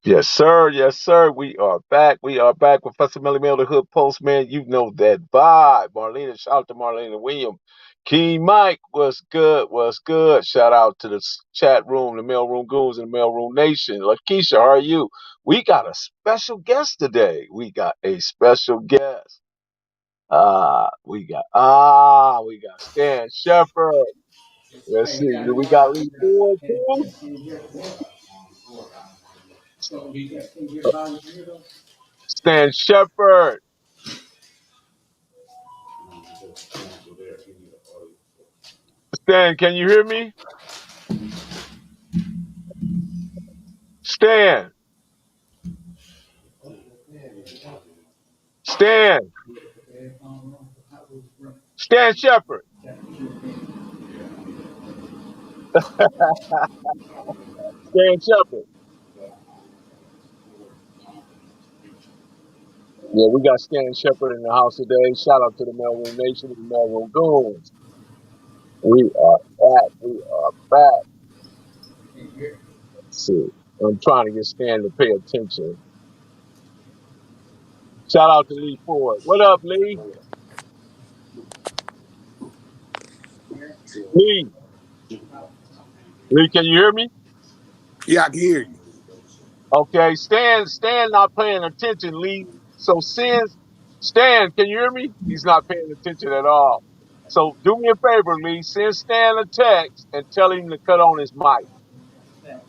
Yes, sir. Yes, sir. We are back. We are back with Professor Melly Mel, the Hood Postman. You know that vibe. Marlena, shout out to Marlena William. King Mike, what's good? What's good? Shout out to the chat room, the mailroom goons, and the mailroom nation. Lakeisha, how are you? We got a special guest today. We got a special guest. We got Stan Shepherd. Let's see. Do we got Lee Ford too? Stan Shepherd. Stan, can you hear me? Stan, Stan, Stan Shepherd. Stan Shepherd. Yeah, we got Stan Shepherd in the house today. Shout out to the Mailroom Nation and the Mailroom Goons. We are back. We are back. Let's see. I'm trying to get Stan to pay attention. Shout out to Lee Ford. What up, Lee? Lee. Lee, can you hear me? Yeah, I can hear you. Okay, Stan not paying attention, Lee. So since Stan, can you hear me? He's not paying attention at all. So do me a favor, Lee. Send Stan a text and tell him to cut on his mic.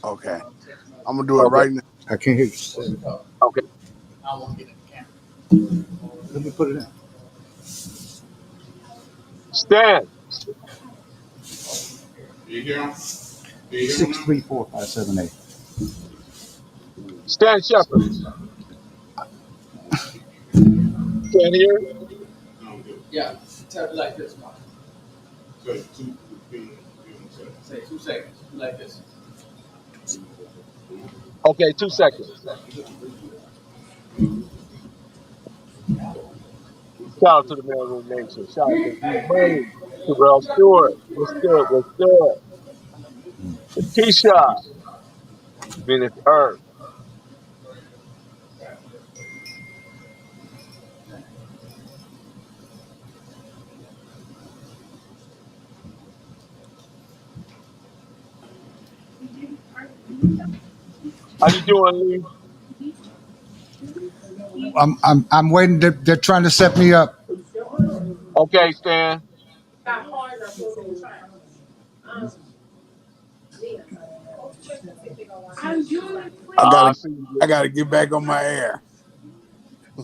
Okay. I'm gonna do it Okay. right now. I can't hear you. Okay. Let me put it in. Stan. 634578. Stan Shepherd. Stan here? Okay, 2 seconds. Shout out to the Mailroom Nation. Shout out to D Money, to Rel Stewart. What's good? What's good? Keisha. Venus Earth. How you doing, Lee? I'm waiting. They're trying to set me up. Okay, Stan. I I gotta see I you. gotta get back on my air.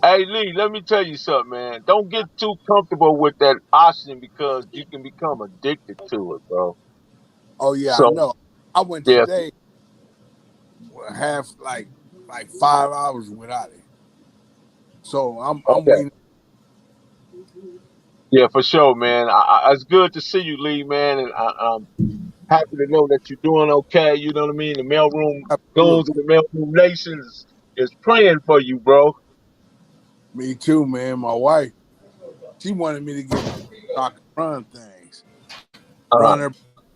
Hey Lee, let me tell you something, man. Don't get too comfortable with that oxygen because you can become addicted to it, bro. Oh yeah, I So know. I went yeah, today half like 5 hours without it. So I'm okay, waiting. yeah, for sure, man. It's good to see you, Lee, man, and I'm happy to know that you're doing okay. You know what I mean? The mailroom goons Absolutely. and the mailroom nations is praying for you, bro. Me too, man. My wife, she wanted me to get so I could run things. Uh, Run her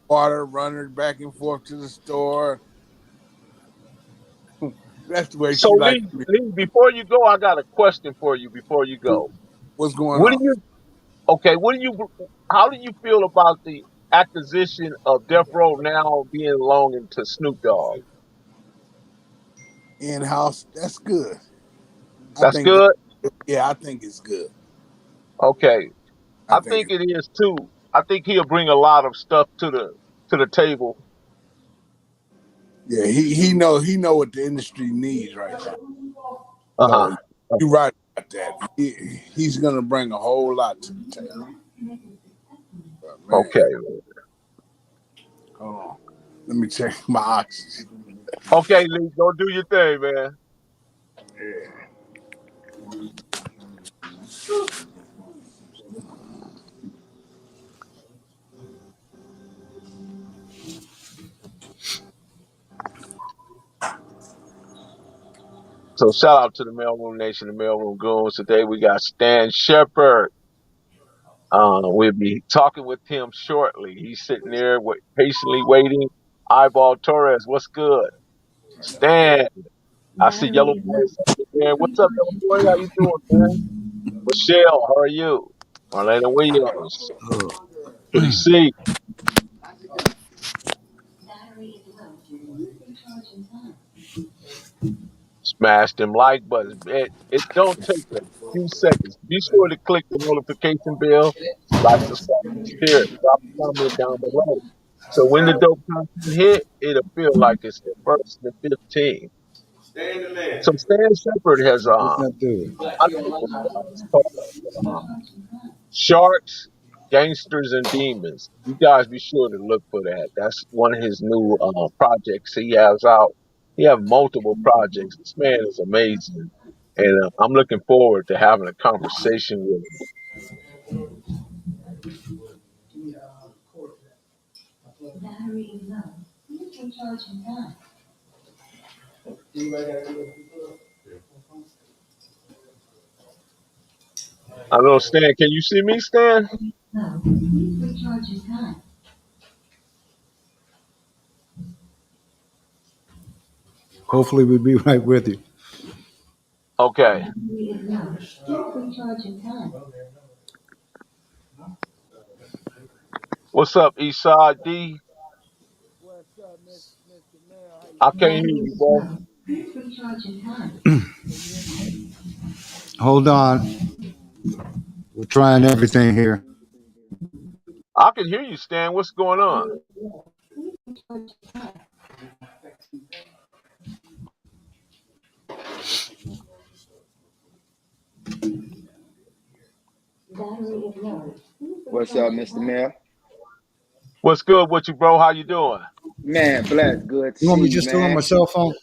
water, run her back and forth to the store. That's the way so she likes Lee, me. Lee, before you go, I got a question for you. Before you go, What's going what do on? you Okay, what do you? How do you feel about the acquisition of Death Row now being belonging to Snoop Dogg? In house, that's good. I That's think that good. yeah, I think it's good. Okay, I I think think it's it is too. I think he'll bring a lot of stuff to the table. yeah, he know what the industry needs right now. Uh So huh. you're right about that. He's gonna bring a whole lot to the table. But man, Okay. hold on. Let me check my oxygen. Okay, Lee, go do your thing, man. Yeah. So shout out to the Mailroom Nation, the Mailroom Goons. Today we got Stan Shepherd. We'll be talking with him shortly. He's sitting there patiently waiting. Eyeball Torres, what's good? Stan. I see Yellow Boy man. What's up, Yellow Boy? How you doing, man? Michelle, how are you? Marlena Williams, Pretty C, smash them like buttons. It don't take a few seconds. Be sure to click the notification bell, like, subscribe, and share it. Drop a comment down below. So when the dope content hit, it'll feel like it's the first and the 15. So Stan Sheppard has What's that dude? it's called uh, Sharks, Gangsters, and Demons. You guys be sure to look for that. That's one of his new projects he has out. He have multiple projects. This man is amazing, and I'm looking forward to having a conversation with him. I don't know, Stan. Can you see me, Stan? Hopefully, we'll be right with you. Okay. What's up, Eastside D? What's up, Mr. Mel? How you I can't doing? hear you, bro. Can you hear me? Hold on. We're trying everything here. I can hear you, Stan. What's going on? What's up, Mr. Mel? What's good with you, bro? How you doing? Man, bless. Good to You want see me you, just to on my man. cell phone?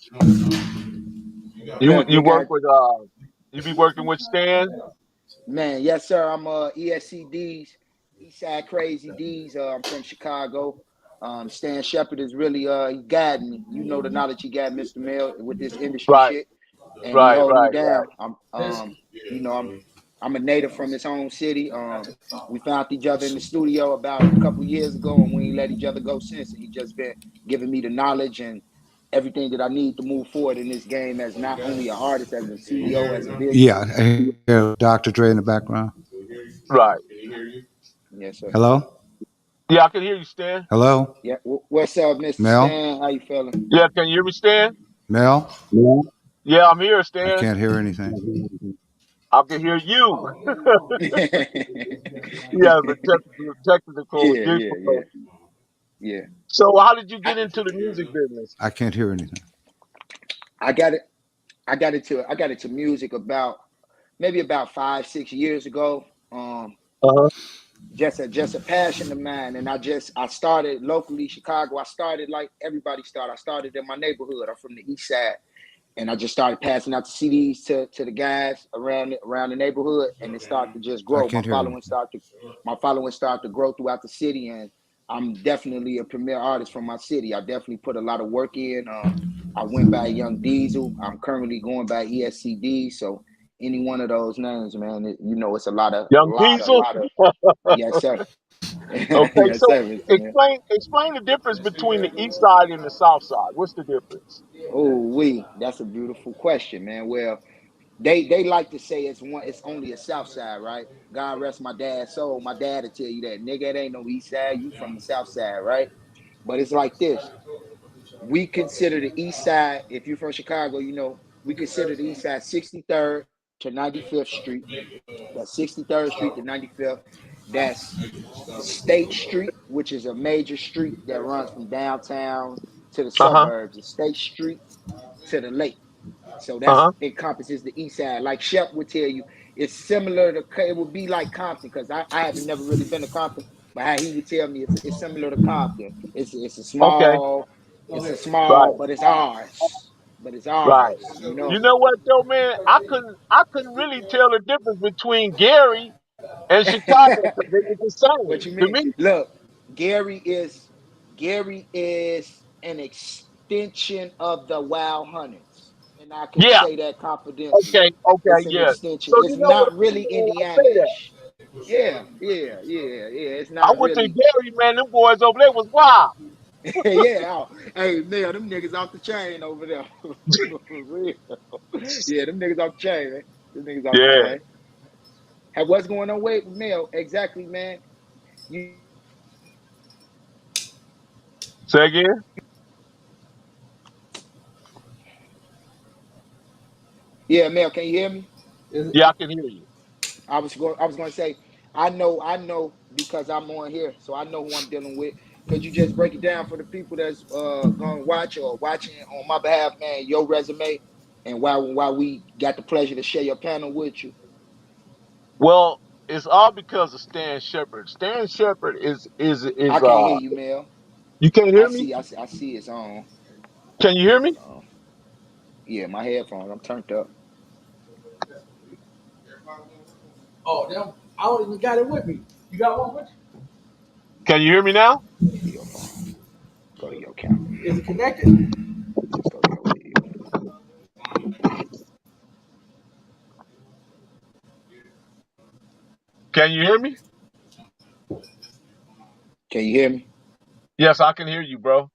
You Look, you you work got with you be working with Stan? man. Yes, sir. I'm ESCDs, Eastside Crazy D's. I'm from Chicago. Stan Sheppard is really he guiding me. You know the knowledge he got, Mr. Mel, with this industry Right, shit, and he right, holding me right, down. right. You know, I'm a native from his home city. We found each other in the studio about a couple years ago, and we ain't let each other go since. And he just been giving me the knowledge and everything that I need to move forward in this game as not only an artist, as a CEO, as a Yeah, businessman. I hear Dr. Dre in the background. Right. Yes, sir. Hello? Yeah, I can hear you, Stan. Hello? Yeah. What's up, Mr. Mel? Stan? How you feeling? Yeah, can you hear me, Stan? Mel? Yeah. Yeah, I'm here, I Stan. can't hear anything. I can hear you. yeah, Yeah, the technical yeah, yeah, difficulty. yeah. So, how did you I, get into the music business? I can't hear anything. I got it. I got into music about maybe about 5, 6 years ago. Uh-huh. Just a passion of mine, and I started locally, Chicago. I started like everybody started. I started in my neighborhood. I'm from the East Side, and I just started passing out the CDs to the guys around the neighborhood, and it started to just I grow. can't hear anything. My following started to grow throughout the city, and I'm definitely a premier artist from my city. I definitely put a lot of work in. I went by Young Diesel. I'm currently going by ESCD. So any one of those names, man, it's Young Diesel? yes, sir. Okay, Yes, so sir, Mr. Man. explain the difference between the east side and the south side. What's the difference? Oh, that's a beautiful question, man. Well, they like to say it's only a south side, right? God rest my dad's soul. My dad will tell you that, nigga, it ain't no east side, you from the south side, right? But it's like this. We consider the east side, if you're from Chicago, we consider the east side 63rd to 95th Street. That's 63rd Street to 95th. That's State Street, which is a major street that runs from downtown to the Uh-huh. suburbs. It's State Street to the lake. So that's Uh-huh. encompasses the east side. Like Shep would tell you, it's similar to it would be like Compton, because I haven't never really been to Compton, but how he would tell me it's similar to Compton. It's a Okay. small, Right. but it's ours. But it's Right. ours, you know. You know what though, man? I couldn't really tell the difference between Gary and Chicago because they were the What same you to mean? me. Look, Gary is Gary is an extension of the Wild Hunters. And I can Yeah. say that confidently. Okay. Okay. It's an Yeah. extension. So you It's know what not I mean really when I say that? Indiana-ish. Yeah. It's I not went to really. Gary, man. Them boys over there was wild. Yeah, hey man, them niggas off the chain over there. For real. Yeah, them niggas off the chain, man. Them niggas off the Yeah. chain. Hey, what's going on with Mel? Exactly, man. You Say again? Yeah, Mel, can you hear me? Yeah, I can hear you. I was going to say, I know because I'm on here, so I know who I'm dealing with. Could you just break it down for the people that's gonna watch or watching on my behalf, man, your resume and why we got the pleasure to share your panel with you? Well, it's all because of Stan Sheppard. Stan Sheppard I is can't hear you, Mel. you can't I hear me? see, I see, I see it's on. Can you hear me? Hold on. Yeah, my headphones, I'm turned up. Oh, damn. I don't even got it with me. You got one with Can you hear me now? To your phone. Go to your camera. you? Is it connected? Let's go to your video. Can you hear me? Can you hear me? Yes, I can hear you, bro.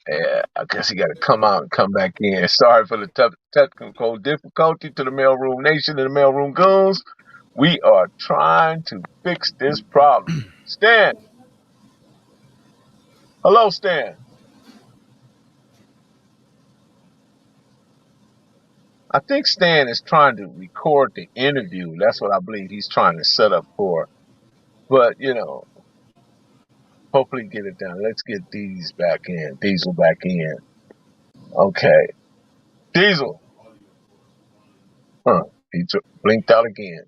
Yeah, I guess he got to come out and come back in. Sorry for the technical difficulty to the Mailroom Nation and the Mailroom Goons. We are trying to fix this problem. Stan, hello, Stan. I think Stan is trying to record the interview. That's what I believe he's trying to set up for. But, hopefully get it done. Let's get these back in. Diesel back in. Okay. Diesel. Huh. Blinked out again.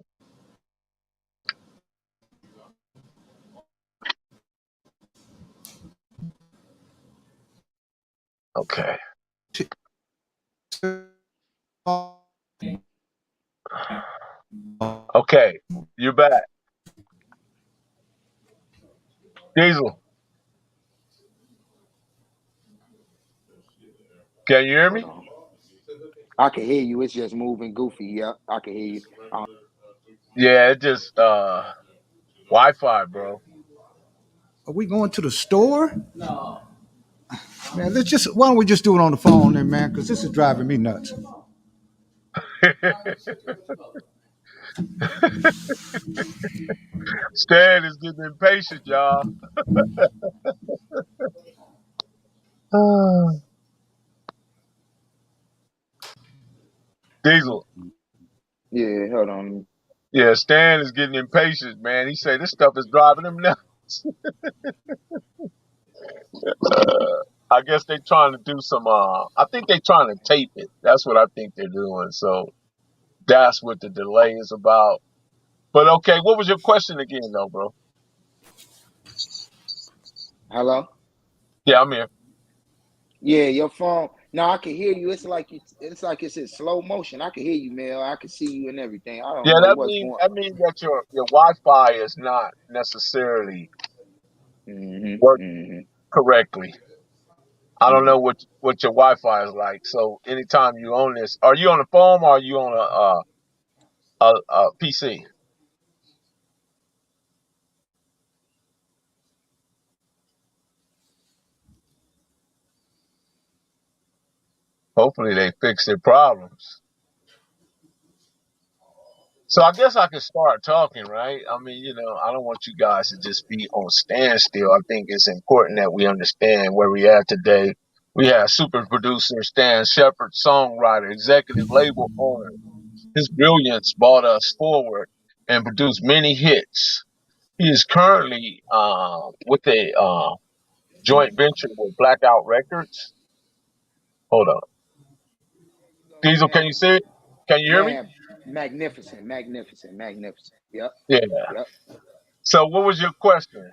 Okay. Okay. You're back. Diesel, can you hear Hold me? on. I can hear you. It's just moving goofy. Yeah, I can hear you. Yeah, it just Wi-Fi, bro. Are we going to the store? Man, why don't we just do it on the phone then, man? Because this is driving me nuts. Stan is getting impatient, y'all. Diesel. Yeah, hold on. Yeah, Stan is getting impatient, man. He say this stuff is driving him nuts. I guess they trying to do some I think they trying to tape it. That's what I think they're doing. So that's what the delay is about. But okay, what was your question again though, bro? Hello? Yeah, I'm here. Yeah, your phone. No, I can hear you. It's like it's in slow motion. I can hear you, Mel. I can see you and everything. I don't Yeah, know that what's means going. that your Wi-Fi is not necessarily working Mm-hmm. correctly. I don't Mm-hmm. know what your Wi-Fi is like. So anytime you on this, are you on a phone or are you on a PC? Hopefully they fix their problems. So I guess I can start talking, right? I mean, I don't want you guys to just be on standstill. I think it's important that we understand where we are today. We have super producer Stan Sheppard, songwriter, executive label owner. His brilliance brought us forward and produced many hits. He is currently with a joint venture with Blackout Records. Hold on. Go, Diesel, can you man. see it? Can you hear me? Man, magnificent, magnificent, magnificent. Yep, Yeah. yep. So what was your question?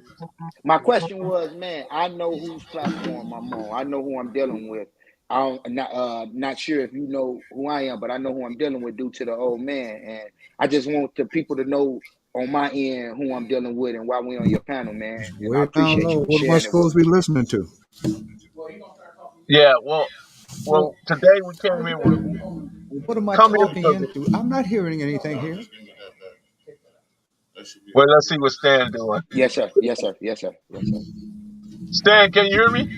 My question was, man, I know whose platform I'm on. I know who I'm dealing with. Not sure if you know who I am, but I know who I'm dealing with due to the old man. And I just want the people to know on my end who I'm dealing with and why we on your panel, man. It's And I way down appreciate low. you What am I sharing it with supposed to be listening to? Yeah, well, today we came in with we What am I come here talking because into? I'm not hearing anything here. Well, let's see what Stan doing. Yes, sir. Yes, sir. Yes, sir. Yes, sir. Stan, can you hear me?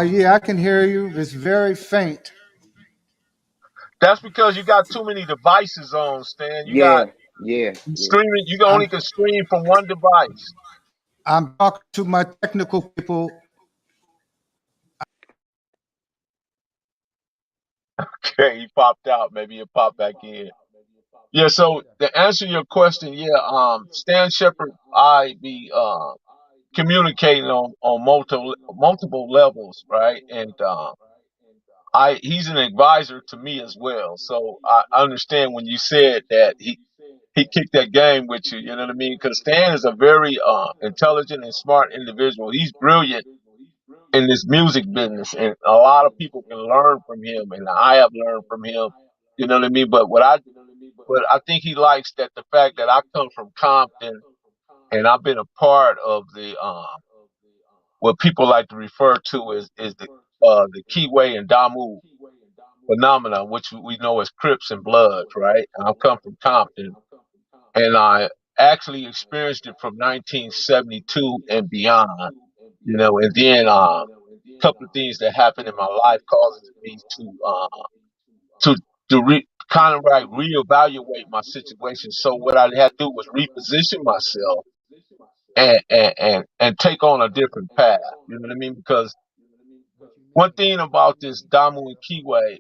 Yeah, I can hear you. It's very faint. That's because you got too many devices on, Stan. You got Yeah, yeah, yeah. streaming. You only I'm can stream from one device. I'm talking to my technical people. Okay, he popped out. Maybe he'll pop back in. Yeah. So to answer your question, yeah, Stan Sheppard, I be communicating on multiple levels, right? And I he's an advisor to me as well. So I understand when you said that he kicked that game with you. You know what I mean? Because Stan is a very intelligent and smart individual. He's brilliant in this music business, and a lot of people can learn from him, and I have learned from him. You know what I mean? But I think he likes that the fact that I come from Compton and I've been a part of the what people like to refer to as the Keyway and Damu phenomena, which we know as Crips and Bloods, right? And I've come from Compton, and I actually experienced it from 1972 and beyond. You know, and then couple of things that happened in my life causes me to kind of like reevaluate my situation. So what I had to do was reposition myself and take on a different path. You know what I mean? Because one thing about this Damu and Kiwe,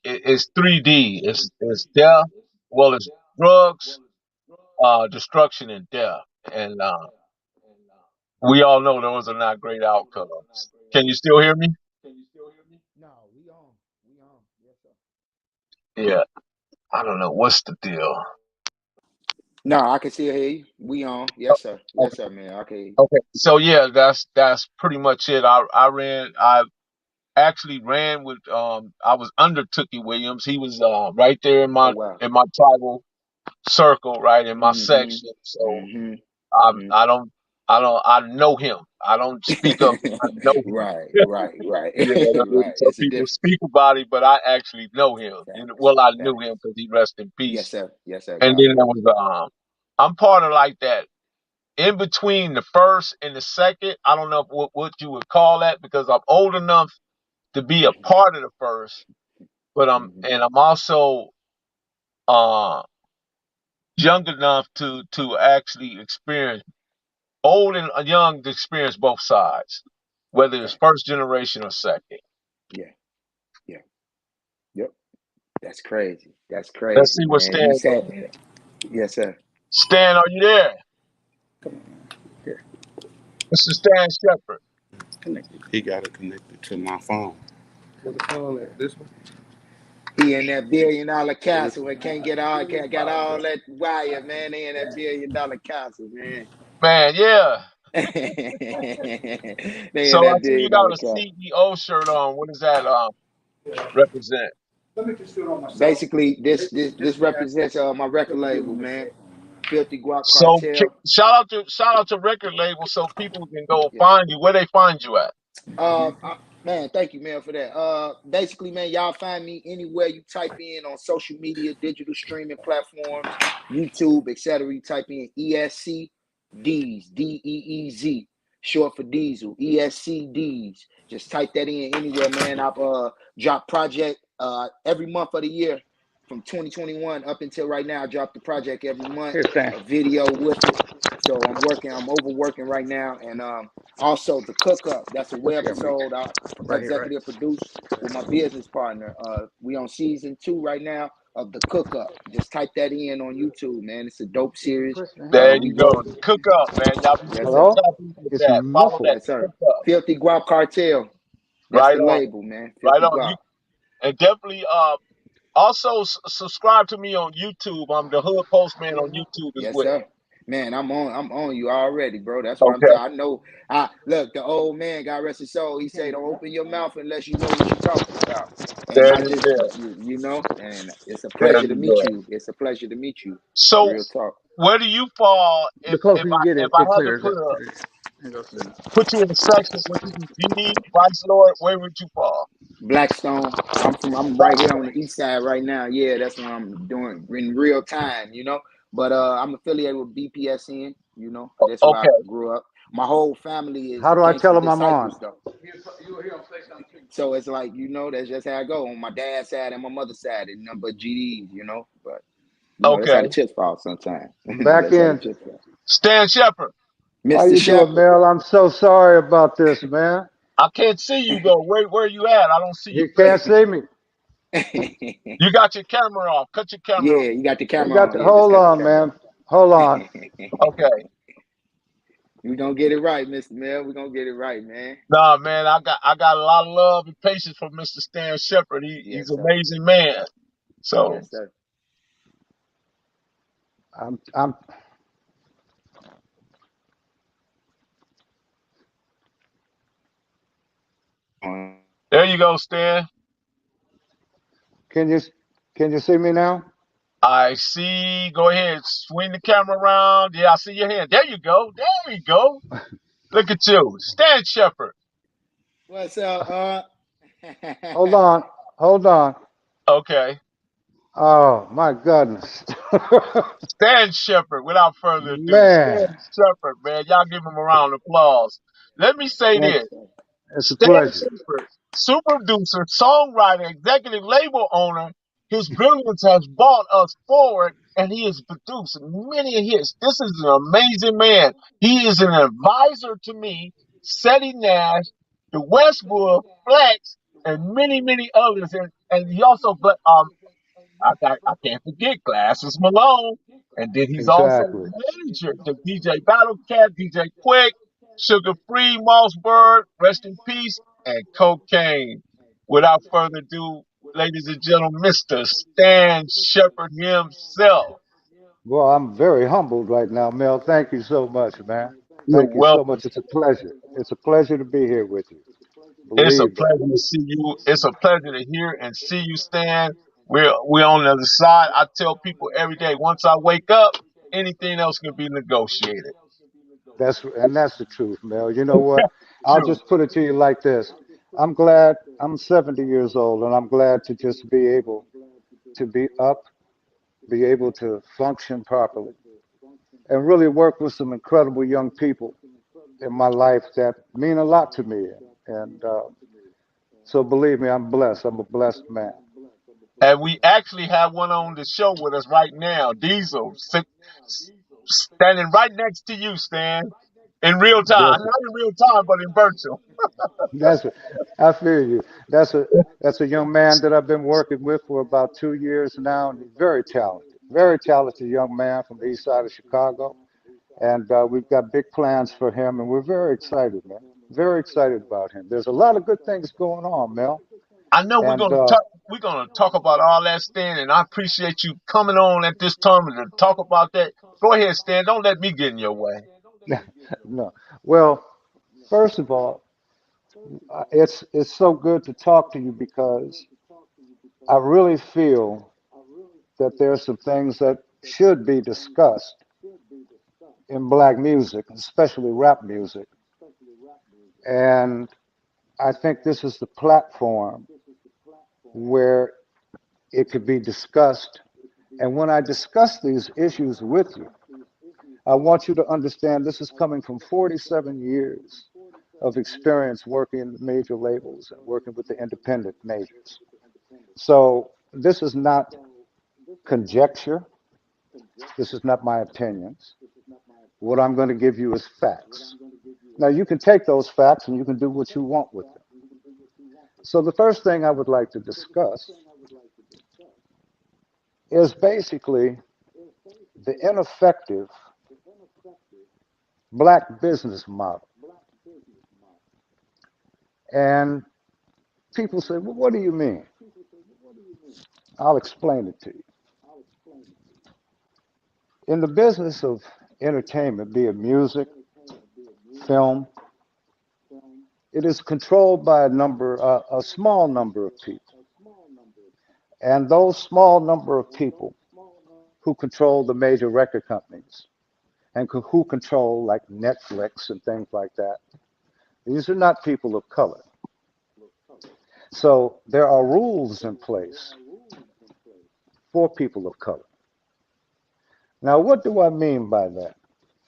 it's 3D. It's death, well, it's drugs, destruction, and death. And we all know those are not great outcomes. Can you still hear me? No, we on. We on. Yes, sir. Yeah. I don't know what's the deal. No, I can still hear you. We on. Yes, sir. Yes, sir, man. Okay. Okay, so yeah, that's pretty much it. I actually ran with I was under Tookie Williams. He was right there Oh wow. in my tribal circle, right in my Mm-hmm. section. So Mm-hmm. I Mm-hmm. I don't I know him. I don't speak of him. I know him. Right, right, right. You know what I mean? Right. So It's a people different speak about him, but I actually know him. You know, facts. well, I knew him Facts. because he rest in Yes, peace. sir. Yes, sir. And God then there bless. was I'm part of like that in between the first and the second. I don't know what you would call that because I'm old enough to be a Mm-hmm. part of the first, but Mm-hmm. I'm also uh young enough to actually experience old and young to experience both sides, whether it's Facts. first generation or second. Yeah. Yeah. Yep. That's crazy. That's Let's crazy, see what man. You Stan got. said yes, sir. Stan, are you there? Here, This is Stan Shepherd. connected. He got it connected to my phone. Where the phone at? This one? He in that $1 billion This castle one. and got all that wire, man. They in that $1 billion castle, man. Man, yeah. They So in I that see you billion got dollar a castle. CEO shirt on. What does that represent? Let me just do it on myself. Basically, This this this one has represents my this record other deal label, on this man. cell phone. Filthy Guap So Cartel. shout out to record label so people can go Yeah. find you. Where they find you at? Man, thank you, man, for that. Basically, man, y'all find me anywhere you type in on social media, digital streaming platforms, YouTube, etc. You type in ESC D's, DEEZ, short for Diesel, ESC D's. Just type that in anywhere, man. I've dropped project every month of the year from 2021 up until right now. I drop the project every month, Here, Stan. a video with it. So I'm overworking right now, and also the Cook Up. That's a What you got, Mike? webisode I Right here, right? executive produced with my business partner. We on season 2 right now of the Cook Up. Just type that in on YouTube, man. It's a dope You keep series. pushing him. There We you go. work. The cook up, man. Y'all be Yes, sure to sir. Hello? tap in with It's that. Follow muffled. that. Yes, sir. Cook up. Filthy Guap Cartel. That's Right the on. label, man. Right Filthy on. You Guap. and definitely also subscribe to me on YouTube. I'm the Hood Postman on YouTube as Yes, well. sir. Man, I'm on you already, bro. That's what I'm Okay. telling. I know. I look. The old man, God rest his soul. He say, "Don't open your mouth unless you know what you're talking about." And There I it is. just, There. you know, and it's a There pleasure it to is. meet There. you. It's a pleasure to meet you. So Real talk. where do you fall The closer you get, if I it had to clears up. put you in a section, would you be GD, Vice Lord? Where would you fall? Blackstone. I'm right here on the east side right now. Yeah, that's what I'm doing in real time. But I'm affiliated with BPSN. You know, that's where I Okay. grew up. My whole family is How do I tell gangster them I'm on? disciples, though. So it's like, you know, that's just how I go on my dad's side and my mother's side, and number GDs, you know. But you know, that's Okay. how the chips fall sometimes. I'm back That's how the in. chips fall. Stan Sheppard. How Mr. you doing, Shepherd. Mel? I'm so sorry about this, man. I can't see you though. Where you at? I don't see your You can't face. see me. You got your camera off. Cut your camera Yeah, off. you got the You camera got on. to Yeah, just hold cut the on, camera man. off. Hold on. Okay. We gonna get it right, Mr. Mel. We gonna get it right, man. Nah, man, I got a lot of love and patience for Mr. Stan Sheppard. He's Yes, an sir. amazing man. So Yes, sir. I'm. there you go, Stan. Can you can you see me now? I see. Go ahead, swing the camera around. Yeah, I see your hand. There you go. There you go. Look at you, Stan Sheppard. What's up? Hold on. Hold on. Okay. Oh my goodness. Stan Sheppard, without further ado, Stan Man, Sheppard, man, y'all give him a round of applause. Let me say thank this. you. It's a Stan pleasure. Sheppard, super producer, songwriter, executive label owner, his brilliance has brought us forward and he has produced many hits. This is an amazing man. He is an advisor to me, Seti Nash, the Westwood, Flex, and many, many others. And he also, but I can't forget Glasses Malone. And then he's also Exactly. the manager to DJ Battle Cat, DJ Quick, Sugar Free, Mossberg, Rest in Peace, and Cocaine. Without further ado, ladies and gentlemen, Mr. Stan Sheppard himself. Well, I'm very humbled right now, Mel. Thank you so much, man. You're Thank you so welcome. much. It's a pleasure. It's a pleasure to be here with you. It's a Believe that. pleasure to see you. It's a pleasure to hear and see you, Stan. We're on the other side. I tell people every day, once I wake up, anything else can be negotiated. That's the truth, Mel. You know what? I'll True. just put it to you like this. I'm glad I'm 70 years old and I'm glad to just be able to be up, be able to function properly, and really work with some incredible young people in my life that mean a lot to me. And so believe me, I'm blessed. I'm a blessed man. And we actually have one on the show with us right now, Diesel, standing right next to you, Stan, in real time. That's Not in real time, but in virtual. that's I feel you. That's a that's a young man that I've been working with for about 2 years now, and he's very talented young man from the east side of Chicago. And we've got big plans for him, and we're very excited, man. Very excited about him. There's a lot of good things going on, Mel. I know we're And gonna talk. We're gonna talk about all that, Stan, and I appreciate you coming on at this time to talk about that. Go ahead, Stan. Don't let me get in your way. no, well, first of all, it's so good to talk to you because I really feel that there's some things that should be discussed in black music, especially rap music. And I think this is the platform where it could be discussed. And when I discuss these issues with you, I want you to understand this is coming from 47 years of experience working in the major labels and working with the independent majors. So this is not conjecture. This is not my opinions. What I'm going to give you is facts. Now, you can take those facts and you can do what you want with them. So, the first thing I would like to discuss is basically the ineffective black business model. And people say, well, what do you mean? I'll explain it to you. In the business of entertainment, be it music, film, it is controlled by a small number of people. And those small number of people who control the major record companies and who control like Netflix and things like that, these are not people of color. So there are rules in place for people of color. Now, what do I mean by that?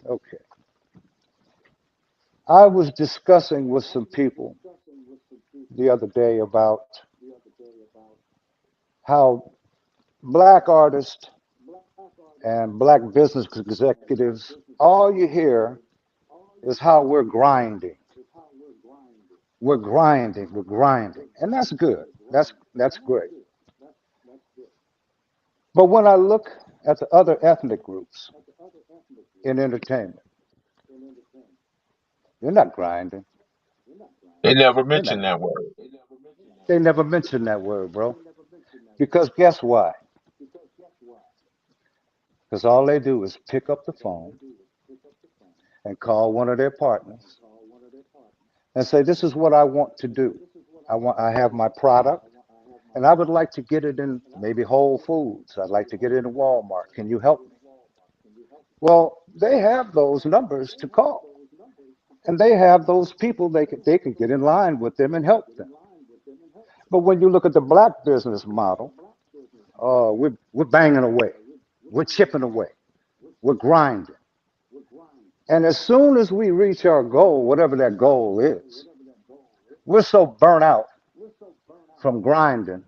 Okay. I was discussing with some people the other day about how black artists and black business executives, all you hear is how we're grinding. We're grinding, we're grinding. And that's good. That's great. But when I look at the other ethnic groups in entertainment, they're not grinding. They never They're not. mentioned that word. They never mention that word, bro. Because guess why? Because all they do is pick up the phone and call one of their partners and say, "This is what I want to do. I have my product, and I would like to get it in maybe Whole Foods. I'd like to get it in Walmart. Can you help me?" Well, they have those numbers to call, and they have those people they can get in line with them and help them. But when you look at the black business model, we're banging away, we're chipping away, we're grinding. And as soon as we reach our goal, whatever that goal is, we're so burnt out from grinding.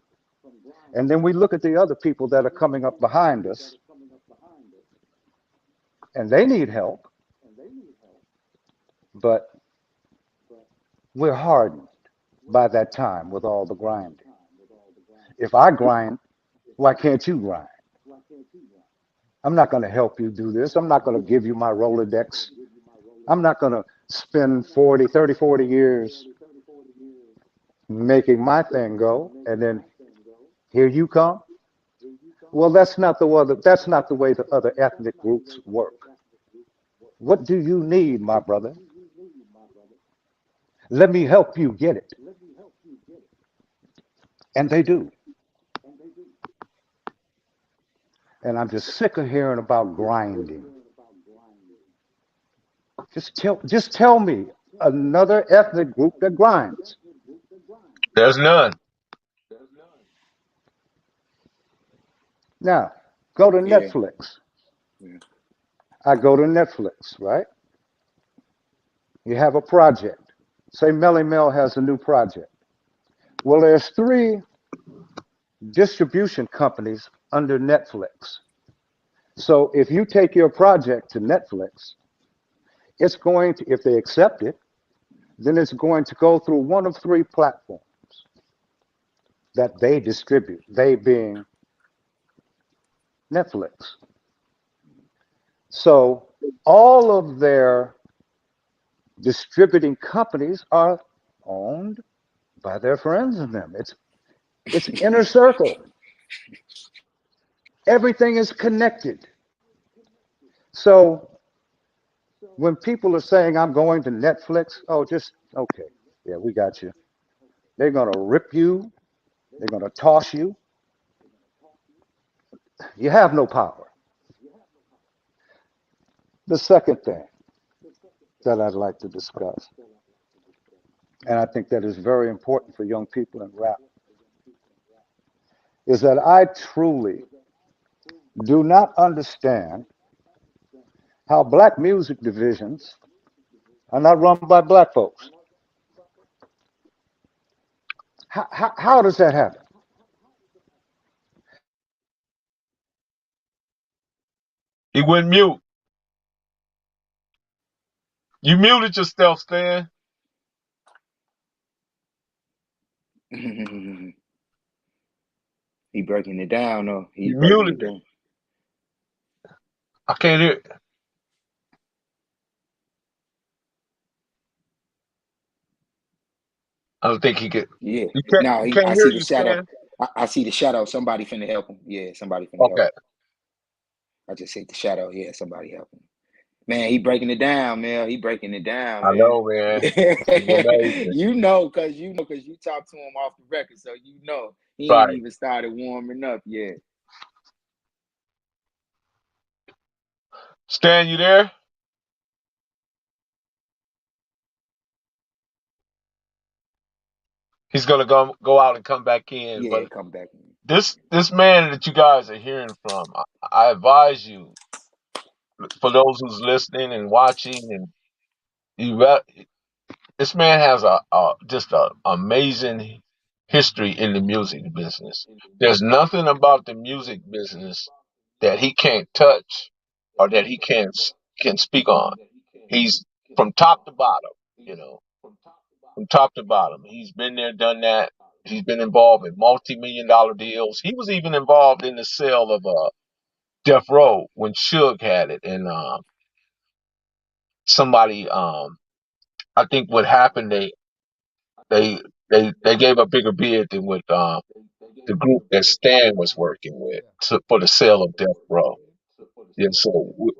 And then we look at the other people that are coming up behind us, and they need help, but we're hardened by that time with all the grinding. If I grind, why can't you grind? I'm not going to help you do this. I'm not going to give you my Rolodex. I'm not going to spend 40, 30, 40 years making my thing go, and then here you come. Well, that's not the way the other ethnic groups work. What do you need, my brother? Let me help you get it. And they do. And I'm just sick of hearing about grinding. Just tell me another ethnic group that grinds. There's none. Now, go to Yeah. Netflix. Yeah. I go to Netflix, right? You have a project. Say Melly Mel has a new project. Well, there's three distribution companies under Netflix. So if you take your project to Netflix, it's going to, if they accept it, then it's going to go through one of three platforms that they distribute, they being Netflix. So all of their distributing companies are owned by their friends in them. It's inner circle. Everything is connected. So when people are saying I'm going to Netflix, oh, just okay, yeah, we got you. They're gonna rip you. They're gonna toss you. You have no power. The second thing that I'd like to discuss, and I think that is very important for young people in rap, is that I truly do not understand how black music divisions are not run by black folks. How does that happen? He went mute. You muted yourself, Stan. He breaking it down though. He's You breaking it muted it. down. I can't hear. I don't think he could. Yeah. You can't. Now You he can't I hear see the you, shadow. Stan. I see the shadow. Somebody finna help him. Yeah, somebody finna help Okay. him. I just see the shadow. Yeah, somebody help him. Man, he breaking it down, man. He breaking it down, I man. know, man. It's amazing. Cause you talked to him off the record, so you know he ain't Right. even started warming up yet. Stan, you there? He's gonna go out and come back in. Yeah, But come back. this man that you guys are hearing from, I advise you. for those who's listening and watching, and you got this man has a just a amazing history in the music business. There's nothing about the music business that he can't touch or that he can speak on. He's from top to bottom, you know, from top to bottom. He's been there, done that. He's been involved in multi-million-dollar deals. He was even involved in the sale of Death Row when Suge had it, and somebody, I think what happened, they they gave a bigger bid than what the group that Stan was working with for the sale of Death Row. Yeah, so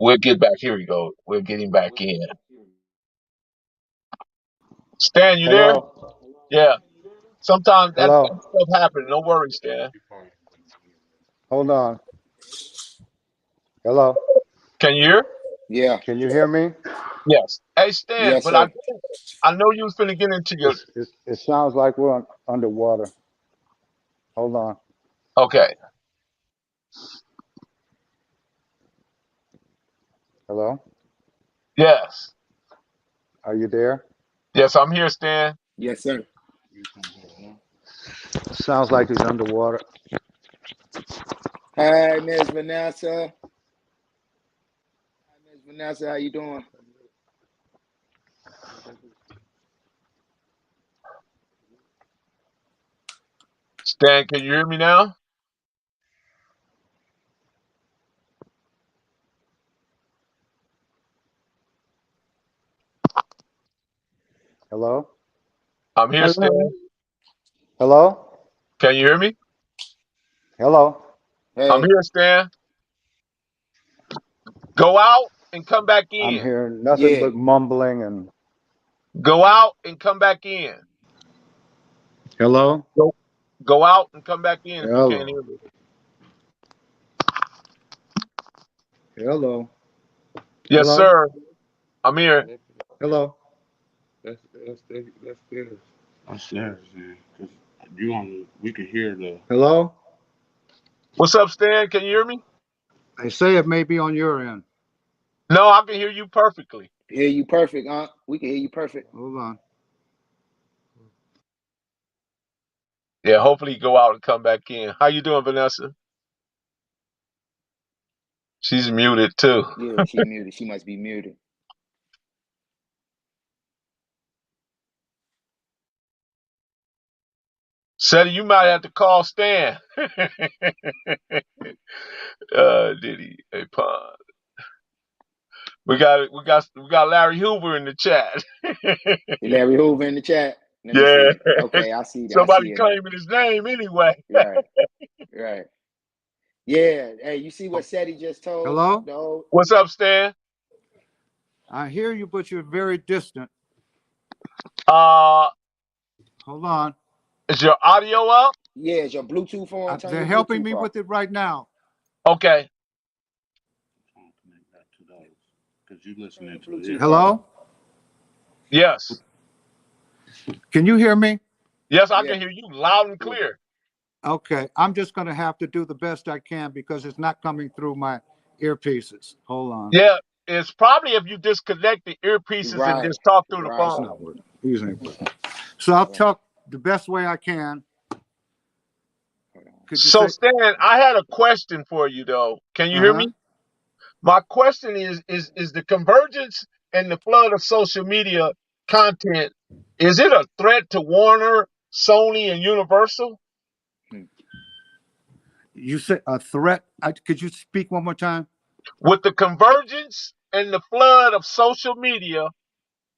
we'll get back. Here we go. We're getting back in. Stan, you there? Hello? Yeah. Sometimes that Hello? stuff happens. No worries, Stan. Hold on. Hello? Can you hear? Yeah. Can you hear me? Yes. Hey, Stan, Yes, but sir. I know you was finna get into your. It sounds like we're underwater. Hold on. Okay. Hello? Yes. Are you there? Yes, I'm here, Stan. Yes, sir. Sounds like he's underwater. Hi, Miss Vanessa. Hi, Miss Vanessa. How you doing? Stan, can you hear me now? Hello? I'm here, Hello? Stan. Hello? Can you hear me? Hello? I'm Hey. here, Stan. Go out and come back I'm in. hearing nothing Yeah. but mumbling and Go out and come back in. hello? Go go out and come back in if you can't Hello? hear me. Hello? Yes, Hello? sir. I'm here. Hello? That's theirs. That's theirs, man. 'Cause you on, we can hear the. Hello? What's up, Stan? Can you hear me? They say it may be on your end. No, I can hear you perfectly. Hear you perfect, huh? We can hear you perfect. Hold on. Yeah, hopefully you go out and come back in. How you doing, Vanessa? She's muted too. Yeah, she muted. She must be muted. Seti, you might have to call Stan. Did he? Hey, Pon. We got Larry Hoover in the chat. Larry Hoover in the chat. Let me Yeah. see. Okay, I see that. I Somebody see it now. claiming his name anyway. Right, right. Yeah. Hey, you see what Seti just told Hello? the old? What's up, Stan? I hear you, but you're very distant. Uh, Hold on. is your audio up? Yeah, is your Bluetooth on? Turn They're your helping Bluetooth me off. with it right now. Okay. I'm trying to connect that to those. Because you Turn your listening to Bluetooth this. off. Hello? Yes. Can you hear me? Yes, I Yeah, can hear you loud and yeah. clear. Okay. I'm just going to have to do the best I can because it's not coming through my earpieces. Hold on. Yeah, it's probably if you disconnect the earpieces and Right, just talk through the right, It's phone. not working. These ain't working. So I'll right. talk the best way I can. Hold on. Could you So, say, Stan, I had a question for you though. Can you uh hear huh? me? My question is the convergence and the flood of social media content, is it a threat to Warner, Sony, and Universal? Hmm. You said a threat. Could you speak one more time? With the convergence and the flood of social media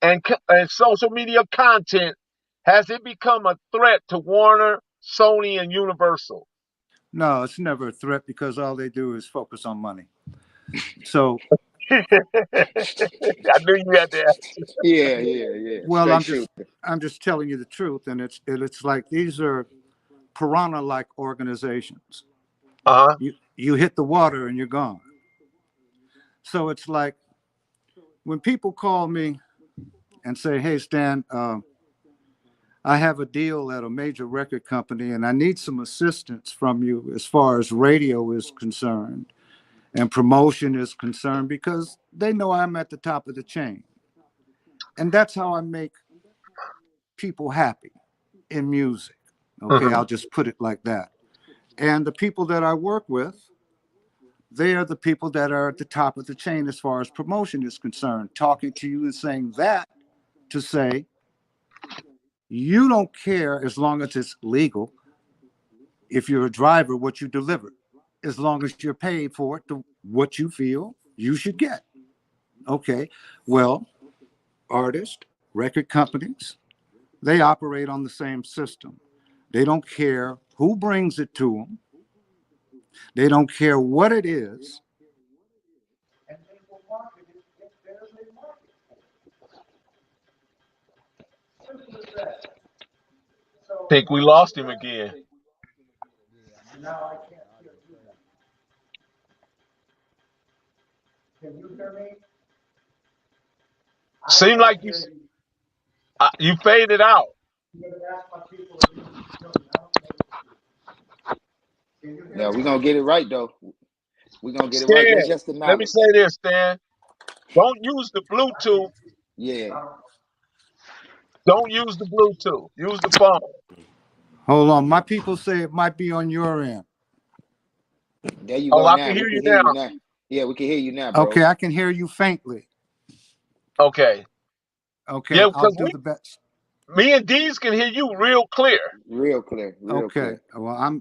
and social media content, has it become a threat to Warner, Sony, and Universal? No, it's never a threat because all they do is focus on money. So, I knew you had to ask. Yeah, yeah, yeah. well, Straight shooter. I'm just telling you the truth, and it's like these are piranha-like organizations. Uh-huh. You hit the water and you're gone. So it's like when people call me and say, "Hey, Stan, I have a deal at a major record company, and I need some assistance from you as far as radio is concerned." and promotion is concerned because they know I'm at the top of the chain. And that's how I make people happy in music. Okay, I'll just put it like that. And the people that I work with, they are the people that are at the top of the chain as far as promotion is concerned. Talking to you and saying that to say, you don't care as long as it's legal. If you're a driver, what you deliver, as long as you're paid for it, what you feel you should get. Okay, well, artists, record companies, they operate on the same system. They don't care who brings it to them. They don't care what it is. Think we lost him again. Seem like you faded out. Yeah, we're gonna get it right though. We're gonna get it right. That's Stan, just the let me knowledge. say this, Stan. Don't use the Bluetooth. Yeah. Don't use the Bluetooth. Use the phone. Hold on, my people say it might be on your end. There you Oh, go I can now. hear We you can hear now. you now. Yeah, we can hear you now, bro. Okay, I can hear you faintly. Okay. Okay, Yeah, I'll because do the best. me and Deez can hear you real clear. Real clear. Real Okay, clear. well,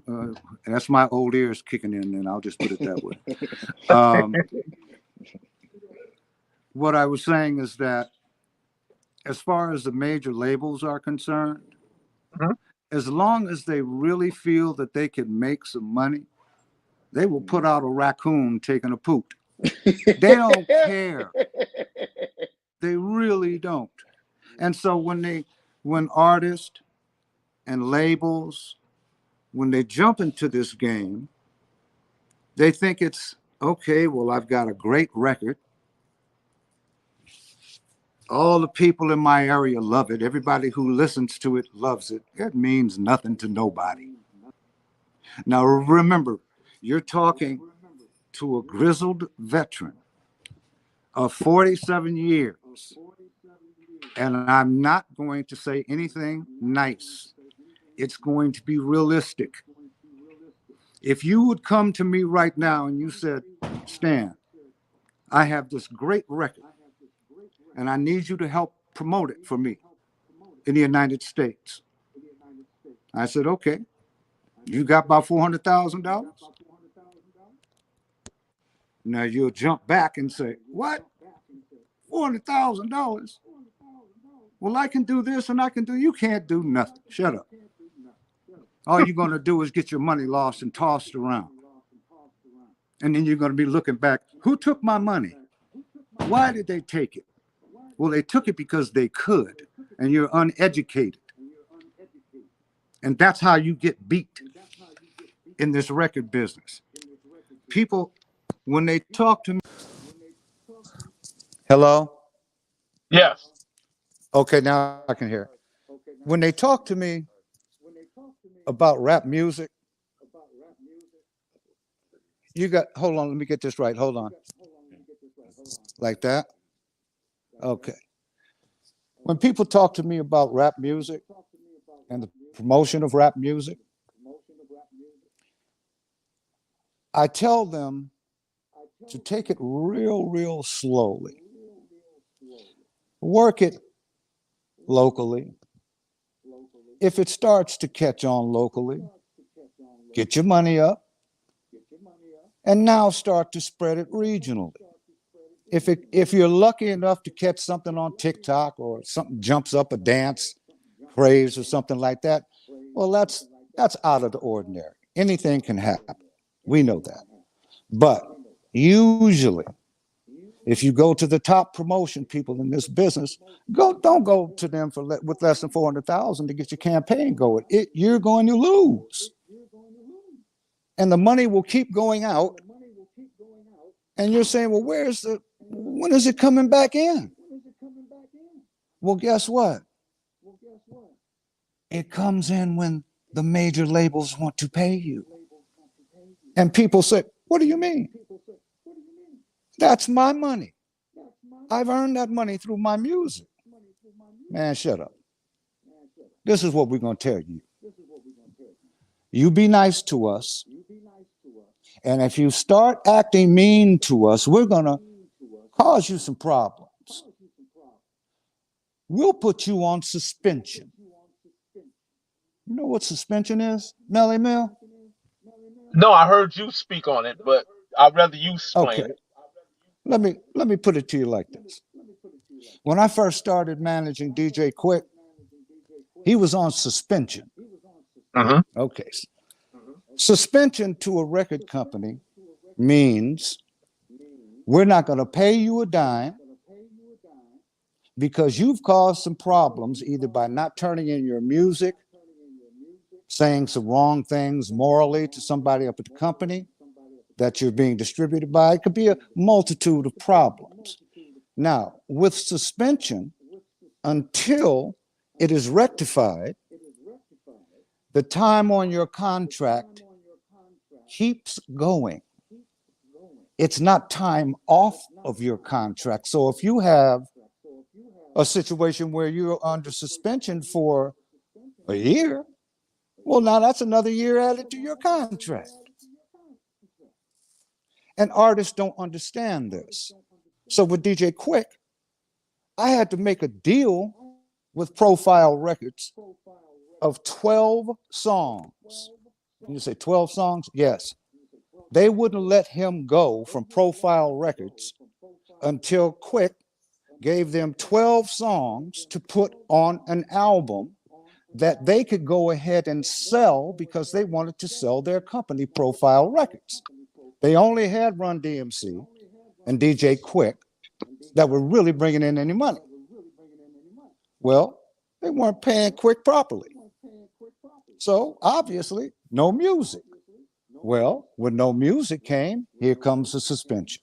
that's my old ears kicking in, and I'll just put it that way. Um, what I was saying is that as far as the major labels are concerned, Mhm. as long as they really feel that they can make some money, they will put out a raccoon taking a poop. They don't care. They really don't. And so when artists and labels, when they jump into this game, they think it's okay. Well, I've got a great record. All the people in my area love it. Everybody who listens to it loves it. It means nothing to nobody. Now, remember, you're talking to a grizzled veteran of 47 years, and I'm not going to say anything nice. It's going to be realistic. If you would come to me right now and you said, Stan, I have this great record, and I need you to help promote it for me in the United States. I said, okay, you got about $400,000? Now you'll jump back and say, what? $400,000? Well, I can do this and I can do, you can't do nothing. Shut up. All you're going to do is get your money lost and tossed around. And then you're going to be looking back, who took my money? Why did they take it? Well, they took it because they could, and you're uneducated. And that's how you get beat in this record business. People, when they talk to me. Hello? Yes. Okay, now I can hear. When they talk to me about rap music, you got, hold on, let me get this right. Hold on. Like that? Okay. When people talk to me about rap music and the promotion of rap music, I tell them to take it real slowly. Work it locally. If it starts to catch on locally, get your money up and now start to spread it regionally. If you're lucky enough to catch something on TikTok or something jumps up a dance craze or something like that, well, that's out of the ordinary. Anything can happen. We know that. But usually, if you go to the top promotion people in this business, don't go to them with less than 400,000 to get your campaign going. You're going to lose, and the money will keep going out. And you're saying, well, when is it coming back in? Well, guess what? It comes in when the major labels want to pay you. And people say, what do you mean? That's my money. I've earned that money through my music. Man, shut up. This is what we're going to tell you. You be nice to us. And if you start acting mean to us, we're going to cause you some problems. We'll put you on suspension. You know what suspension is, Melly Mel? No, I heard you speak on it, but I'd rather you explain Okay. it. Let me put it to you like this. When I first started managing DJ Quick, he was on suspension. Mm-hmm. Okay. Suspension to a record company means we're not going to pay you a dime because you've caused some problems either by not turning in your music, saying some wrong things morally to somebody up at the company that you're being distributed by. It could be a multitude of problems. Now, with suspension, until it is rectified, the time on your contract keeps going. It's not time off of your contract. So if you have a situation where you're under suspension for a year, well, now that's another year added to your contract. And artists don't understand this. So with DJ Quick, I had to make a deal with Profile Records of 12 songs. And you say 12 songs? Yes. They wouldn't let him go from Profile Records until Quick gave them 12 songs to put on an album that they could go ahead and sell because they wanted to sell their company, Profile Records. They only had Run DMC and DJ Quick that were really bringing in any money. Well, they weren't paying Quick properly. So obviously, no music. Well, when no music came, here comes the suspension.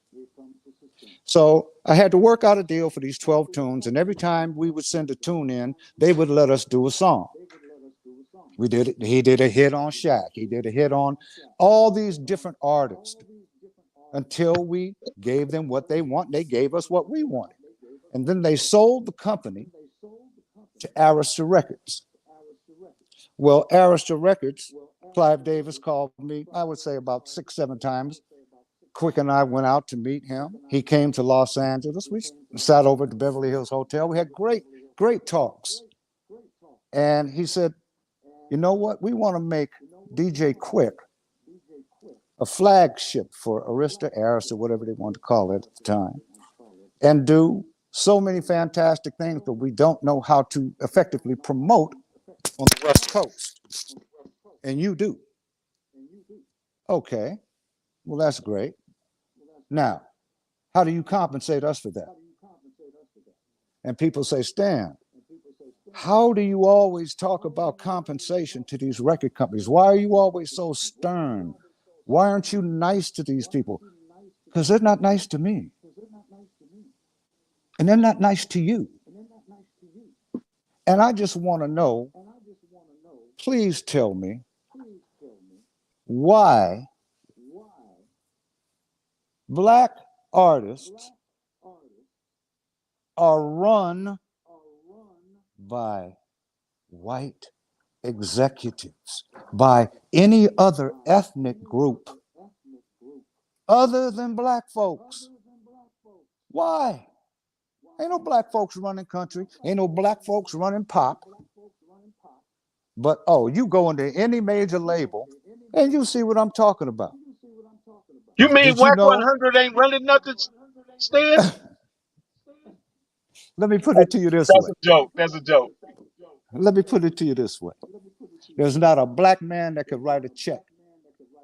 So I had to work out a deal for these 12 tunes, and every time we would send a tune in, they would let us do a song. We did it. He did a hit on Shaq. He did a hit on all these different artists until we gave them what they want. They gave us what we wanted. And then they sold the company to Arista Records. Well, Arista Records, Clive Davis called me, I would say about 6, 7 times. Quick and I went out to meet him. He came to Los Angeles. We sat over at the Beverly Hills Hotel. We had great talks. And he said, you know what? We want to make DJ Quick a flagship for Arista, whatever they want to call it at the time, and do so many fantastic things, but we don't know how to effectively promote on the West Coast. And you do. Okay, well, that's great. Now, how do you compensate us for that? And people say, Stan, how do you always talk about compensation to these record companies? Why are you always so stern? Why aren't you nice to these people? Because they're not nice to me. And they're not nice to you. And I just want to know, please tell me why Black artists are run by white executives, by any other ethnic group other than Black folks. Why? Ain't no Black folks running country. Ain't no Black folks running pop. But, oh, you go into any major label and you see what I'm talking about. You mean Did you Whack know? 100 ain't running nothing, Stan? Let me put it to you this That's way. a joke. That's a joke. Let me put it to you this way. There's not a Black man that could write a check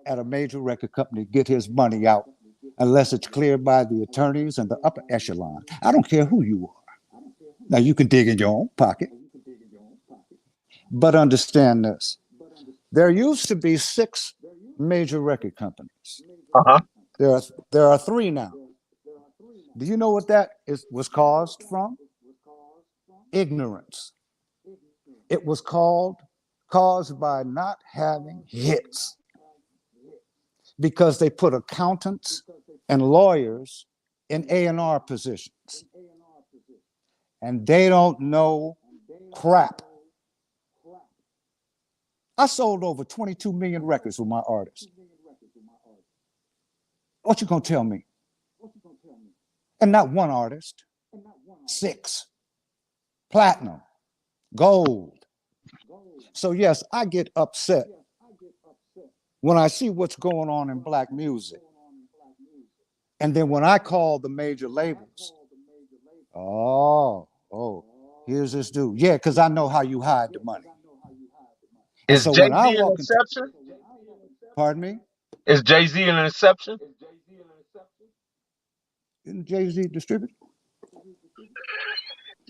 at a major record company, get his money out, unless it's cleared by the attorneys and the upper echelon. I don't care who you are. Now, you can dig in your own pocket. But understand this. There used to be 6 major record companies. Uh-huh. There are 3 now. Do you know what that was caused from? Ignorance. It was caused by not having hits, because they put accountants and lawyers in A&R positions, and they don't know crap. I sold over 22 million records with my artists. What you gonna tell me? And not one artist, 6. Platinum, gold. So yes, I get upset when I see what's going on in black music. And then when I call the major labels, oh, here's this dude. Yeah, because I know how you hide the money. And Is so Jay when I Z an walk into, exception? pardon me, Is Jay Z an exception? isn't Jay-Z distributed?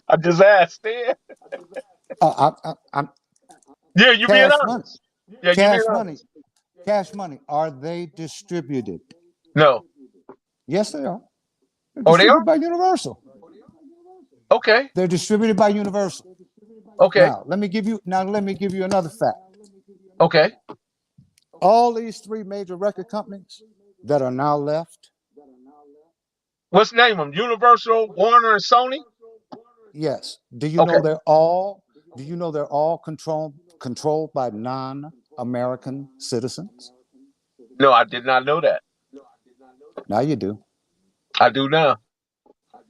I just asked, Stan. I'm Yeah, you being cash money, honest. Yeah, you being cash money, honest. cash money. Are they distributed? No. Yes, they are. They're Oh, they are? distributed by Universal. Okay. They're distributed by Universal. Okay. Now, let me give you another fact. Okay. All these 3 major record companies that are now left, What's name them? Universal, Warner, and Sony? yes. Do you Okay. know they're all controlled by non-American citizens? No, I did not know that. Now you do. I do now.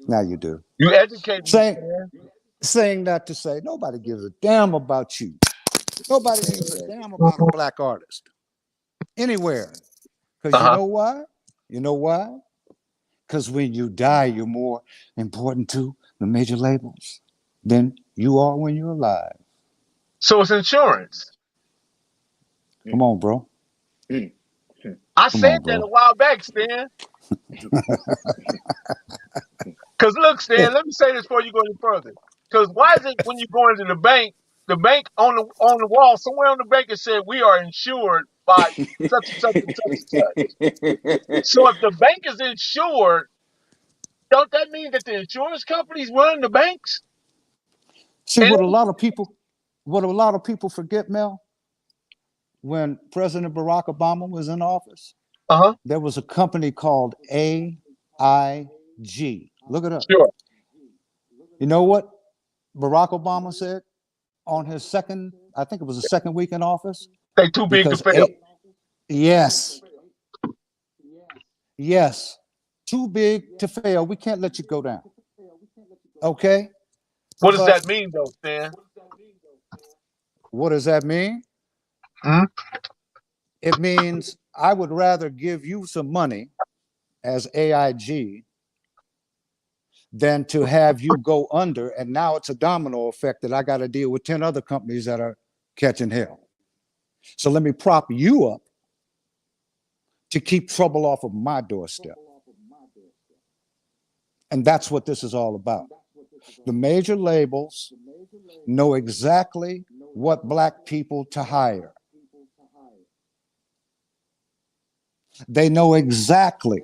Now you do. You educate me, Saying Stan. saying that to say nobody gives a damn about you. Nobody gives a damn about a black artist anywhere. Because you Uh-huh. know why? You know why? Because when you die, you're more important to the major labels than you are when you're alive. So it's insurance. Come on, bro. I Come said on, that a bro. while back, Stan. Because look, Yeah. Stan, let me say this before you go any further. Because why is it when you go into the bank on the wall, somewhere on the bank it said we are insured by such and such and such and such. So if the bank is insured, don't that mean that the insurance companies run the banks? See And what a lot of people forget, Mel, when President Barack Obama was in office, uh-huh, there was a company called AIG. Look it up. sure. You know what Barack Obama said on his second, I think it was the second week in office? They too big to Because fail. yes, yes, too big to fail. We can't let you go down. Okay? What does But that mean, though, Stan? what does that mean? Hmm? It means I would rather give you some money as AIG than to have you go under. And now it's a domino effect that I got to deal with 10 other companies that are catching hell. So let me prop you up to keep trouble off of my doorstep. And that's what this is all about. The major labels know exactly what black people to hire. They know exactly.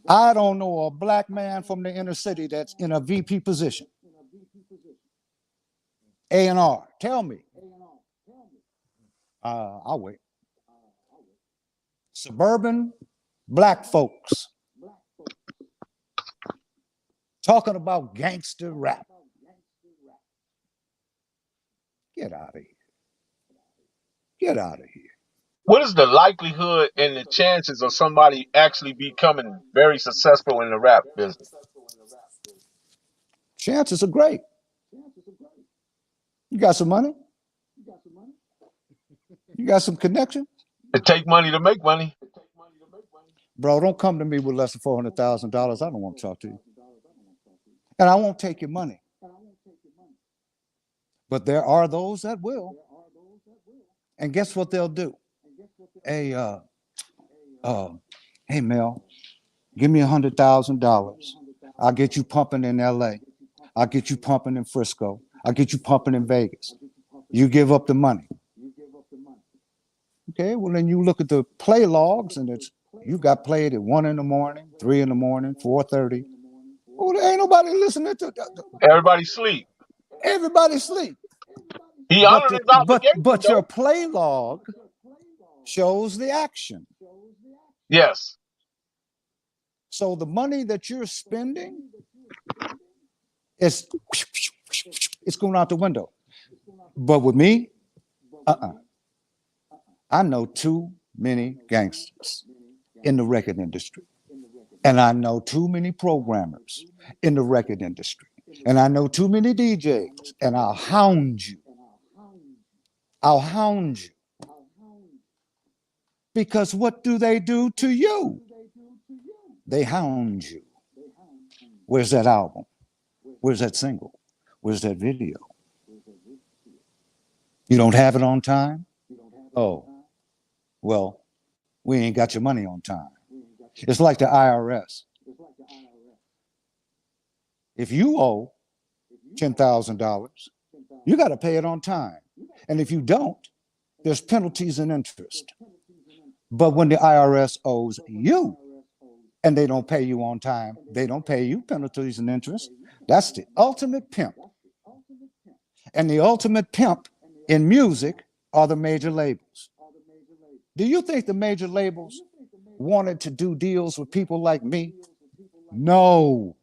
I don't know a black man from the inner city that's in a VP position. A&R, tell me. I'll wait. Suburban black folks talking about gangster rap. Get out of here. Get out of here. What is the likelihood and the chances of somebody actually becoming very successful in the rap business? Chances are great. You got some money? You got some connection? It take money to make money. Bro, don't come to me with less than $400,000. I don't want to talk to you. And I won't take your money. But there are those that will. And guess what they'll do? Hey, hey, Mel, give me $100,000. I'll get you pumping in LA. I'll get you pumping in Frisco. I'll get you pumping in Vegas. You give up the money. Okay, well, then you look at the play logs and you got played at 1 in the morning, 3 in the morning, 4:30. Well, there ain't nobody listening to Everybody sleep. everybody sleep. He honored his obligation, But your though. play log shows the action. Yes. So the money that you're spending is it's going out the window. But with me, I know too many gangsters in the record industry. And I know too many programmers in the record industry. And I know too many DJs. And I'll hound you. I'll hound you. Because what do they do to you? They hound you. Where's that album? Where's that single? Where's that video? You don't have it on time? Oh, well, we ain't got your money on time. It's like the IRS. If you owe $10,000, you got to pay it on time. And if you don't, there's penalties and interest. But when the IRS owes you and they don't pay you on time, they don't pay you penalties and interest. That's the ultimate pimp. And the ultimate pimp in music are the major labels. Do you think the major labels wanted to do deals with people like me? No.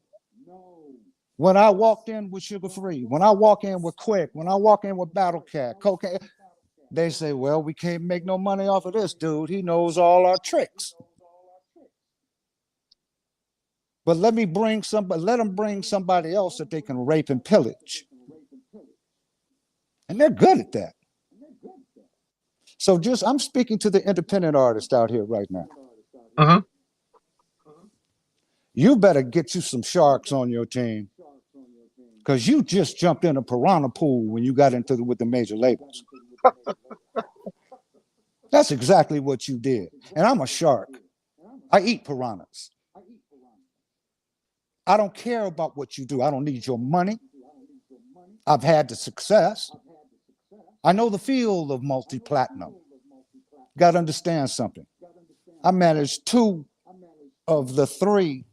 When I walked in with Sugar Free, when I walk in with Quick, when I walk in with Battle Cat, Cocaine, they say, well, we can't make no money off of this dude. He knows all our tricks. But let them bring somebody else that they can rape and pillage. And they're good at that. So I'm speaking to the independent artist out here right now. Uh-huh. You better get you some sharks on your team, because you just jumped in a piranha pool when you got with the major labels. That's exactly what you did. And I'm a shark. I eat piranhas. I don't care about what you do. I don't need your money. I've had the success. I know the field of multi-platinum. Got to understand something. I managed 2 of the 3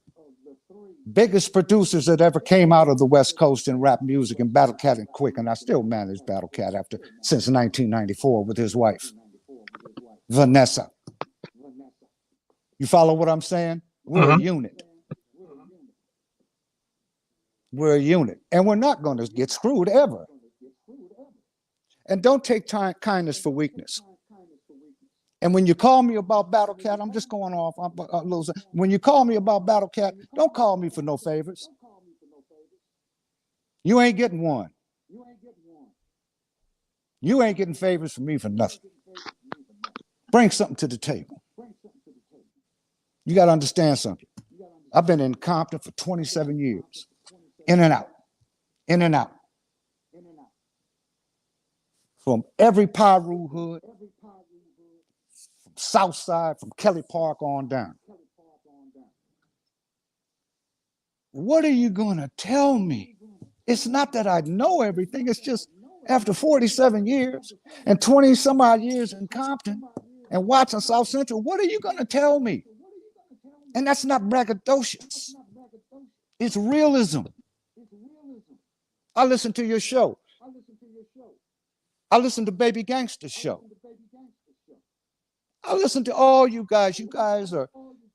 biggest producers that ever came out of the West Coast in rap music, and Battle Cat and Quick, and I still manage Battle Cat since 1994 with his wife, Vanessa. You follow what I'm saying? We're a unit. We're a unit, and we're not going to get screwed ever. And don't take kindness for weakness. And when you call me about Battle Cat, I'm just going off. When you call me about Battle Cat, don't call me for no favors. You ain't getting one. You ain't getting favors from me for nothing. Bring something to the table. You got to understand something. I've been in Compton for 27 years. In and out. In and out. From every Piru hood, from South Side, from Kelly Park on down. What are you going to tell me? It's not that I know everything. It's just after 47 years and 20 some odd years in Compton and watching South Central, what are you going to tell me? And that's not braggadocious. It's realism. I listen to your show. I listen to Baby Gangster's show. I listen to all you guys. You guys are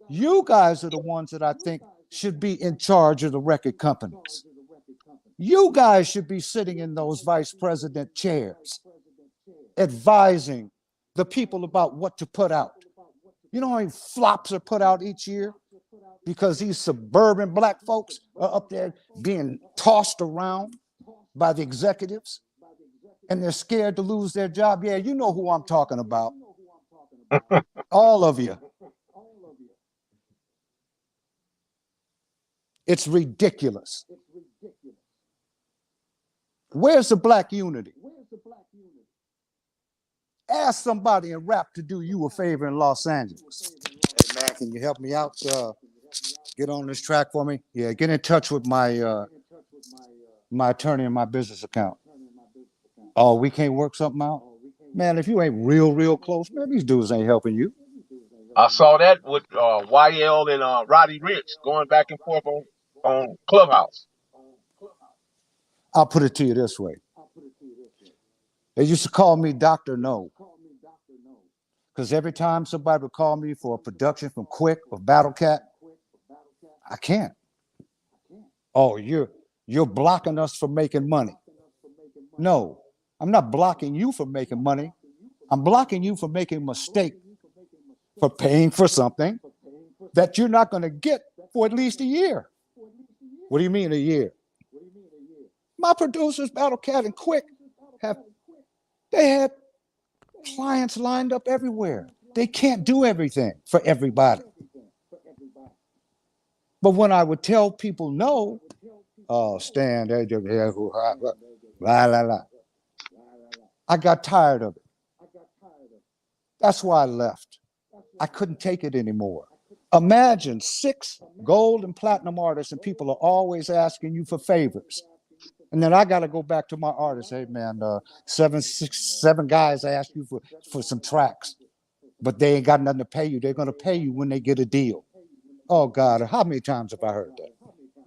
the ones that I think should be in charge of the record companies. You guys should be sitting in those vice president chairs, advising the people about what to put out. You know how many flops are put out each year? Because these suburban black folks are up there being tossed around by the executives, and they're scared to lose their job. Yeah, you know who I'm talking about. All of you. It's ridiculous. Where's the black unity? Ask somebody in rap to do you a favor in Los Angeles. Hey man, can you help me out? Get on this track for me. Yeah, get in touch with my attorney and my business account. Oh, we can't work something out? Man, if you ain't real close, man, these dudes ain't helping you. I saw that with YL and Roddy Ricch going back and forth on Clubhouse. I'll put it to you this way. They used to call me Dr. No. Because every time somebody would call me for a production from Quick or Battle Cat, I can't. Oh, you're blocking us from making money. No, I'm not blocking you from making money. I'm blocking you from making a mistake, for paying for something that you're not going to get for at least a year. What do you mean a year? My producers, Battle Cat and Quick, they had clients lined up everywhere. They can't do everything for everybody. But when I would tell people no, oh, Stan, la la la, I got tired of it. That's why I left. I couldn't take it anymore. Imagine 6 gold and platinum artists, and people are always asking you for favors. And then I got to go back to my artists. Hey, man, 7 guys ask you for some tracks, but they ain't got nothing to pay you. They're going to pay you when they get a deal. Oh, God, how many times have I heard that?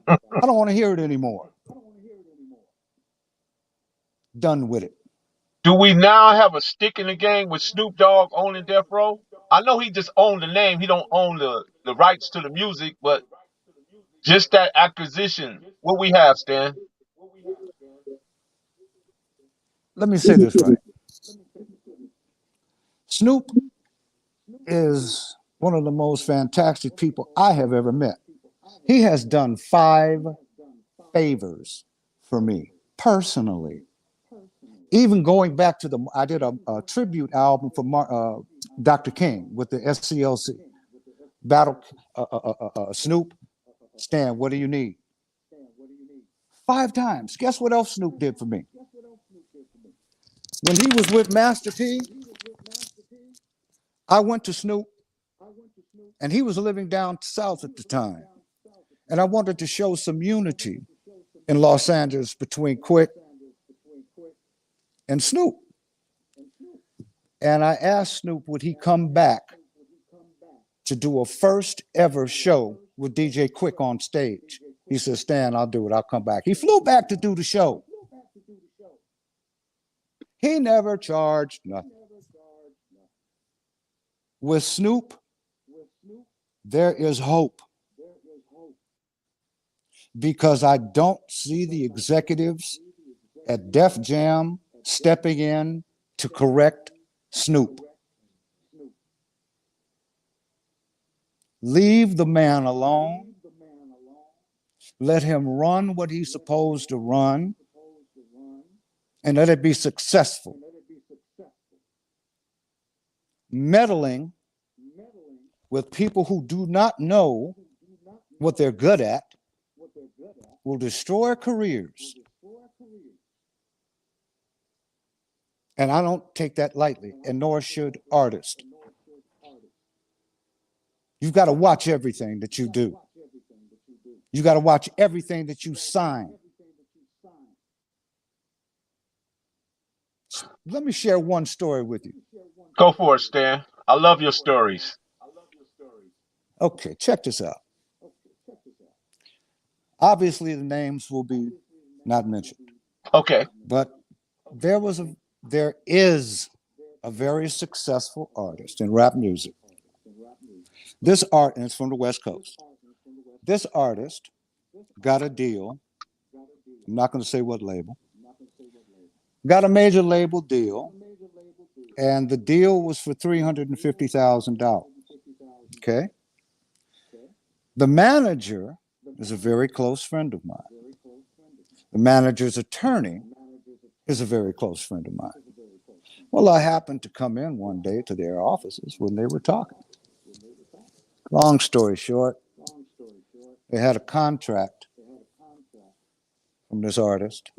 I don't want to hear it anymore. Done with it. Do we now have a stick in the game with Snoop Dogg owning Death Row? I know he just owned the name. He don't own the rights to the music, but just that acquisition. What we have, Stan? Let me say this right. Snoop is one of the most fantastic people I have ever met. He has done 5 favors for me personally. Even going back to I did a tribute album for Dr. King with the SCLC. Battle, Snoop, Stan, what do you need? 5 times. Guess what else Snoop did for me? When he was with Master P, I went to Snoop, and he was living down south at the time. And I wanted to show some unity in Los Angeles between Quick and Snoop. And I asked Snoop, would he come back to do a first ever show with DJ Quick on stage? He said, Stan, I'll do it. I'll come back. He flew back to do the show. He never charged nothing. With Snoop, there is hope. Because I don't see the executives at Def Jam stepping in to correct Snoop. Leave the man alone. Let him run what he's supposed to run, and let it be successful. Meddling with people who do not know what they're good at will destroy careers. And I don't take that lightly, and nor should artists. You've got to watch everything that you do. You got to watch everything that you sign. Let me share one story with you. Go for it, Stan. I love your stories. Okay, check this out. Obviously, the names will be not mentioned. Okay. But there is a very successful artist in rap music. This artist is from the West Coast. This artist got a deal. I'm not going to say what label. Got a major label deal, and the deal was for $350,000. Okay. The manager is a very close friend of mine. The manager's attorney is a very close friend of mine. Well, I happened to come in one day to their offices when they were talking. Long story short, they had a contract from this artist.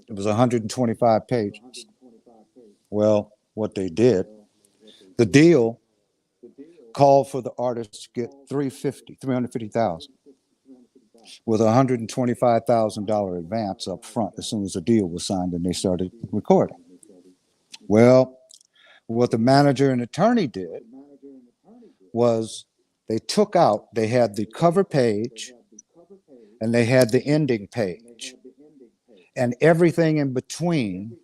It was 125 pages. Well, what they did, the deal called for the artist to get $350,000 with a $125,000 advance up front as soon as the deal was signed and they started recording. Well, what the manager and attorney did was they had the cover page and they had the ending page, and everything in between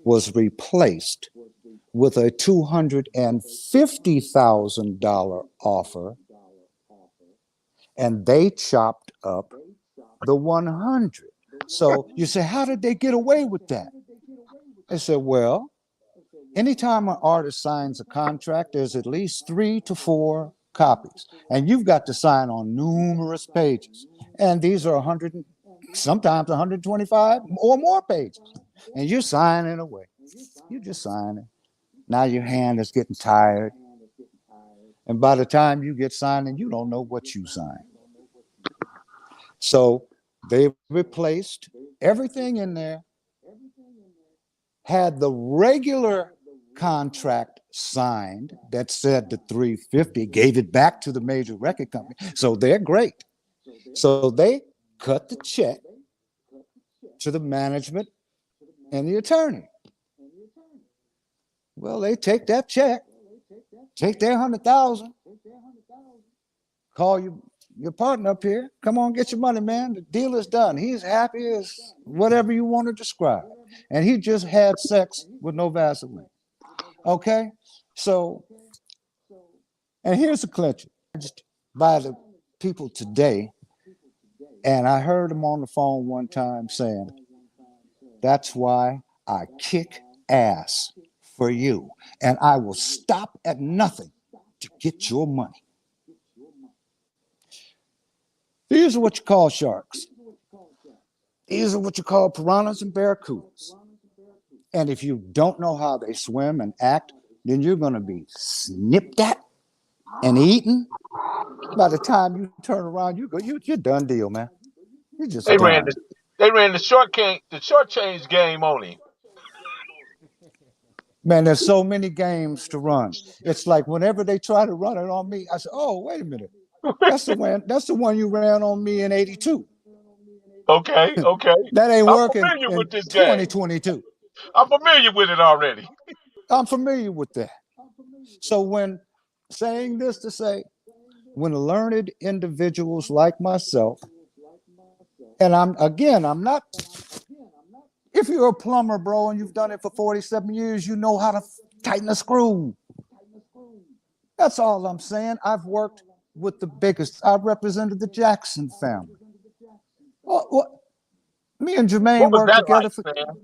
was replaced with a $250,000 offer and they chopped up the 100. So you say, how did they get away with that? I said, well, anytime an artist signs a contract, there's at least 3 to 4 copies, and you've got to sign on numerous pages. And these are 100, sometimes 125 or more pages. And you're signing away. You're just signing. Now your hand is getting tired. And by the time you get signing, you don't know what you signed. So they replaced everything in there, had the regular contract signed that said the 350, gave it back to the major record company. So they're great. So they cut the check to the management and the attorney. Well, they take that check, take their 100,000, call your partner up here. Come on, get your money, man. The deal is done. He's happy as whatever you want to describe. And he just had sex with no Vaseline. Okay? So, and here's the clincher. By the people today, and I heard him on the phone one time saying, that's why I kick ass for you. And I will stop at nothing to get your money. These are what you call sharks. These are what you call piranhas and barracudas. And if you don't know how they swim and act, then you're going to be snipped at and eaten. By the time you turn around, you're done deal, man. You're just They ran done. the short change game on him. Man, there's so many games to run. It's like whenever they try to run it on me, I say, oh, wait a minute. That's the one you ran on me in 82. Okay. That ain't I'm working familiar in with this game. 2022. I'm familiar with it already. I'm familiar with that. So when saying this to say, when learned individuals like myself, and I'm not, if you're a plumber, bro, and you've done it for 47 years, you know how to tighten a screw. That's all I'm saying. I've worked with the biggest. I represented the Jackson family. Me and What Jermaine was worked that together like, for. man?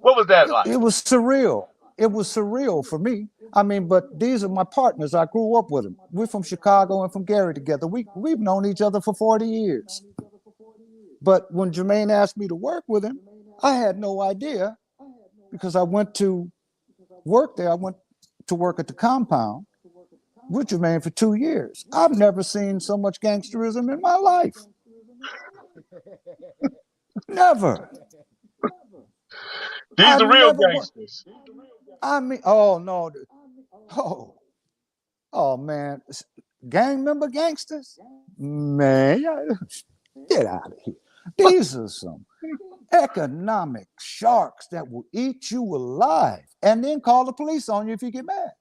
What was that like? It was surreal. It was surreal for me. I mean, but these are my partners. I grew up with them. We're from Chicago and from Gary together. We've known each other for 40 years. But when Jermaine asked me to work with him, I had no idea because I went to work there. I went to work at the compound with Jermaine for 2 years. I've never seen so much gangsterism in my life. Never. These I are real never. gangsters. I mean, oh no. Oh, oh man. Gang member gangsters? Man, get out of here. These are some economic sharks that will eat you alive and then call the police on you if you get mad.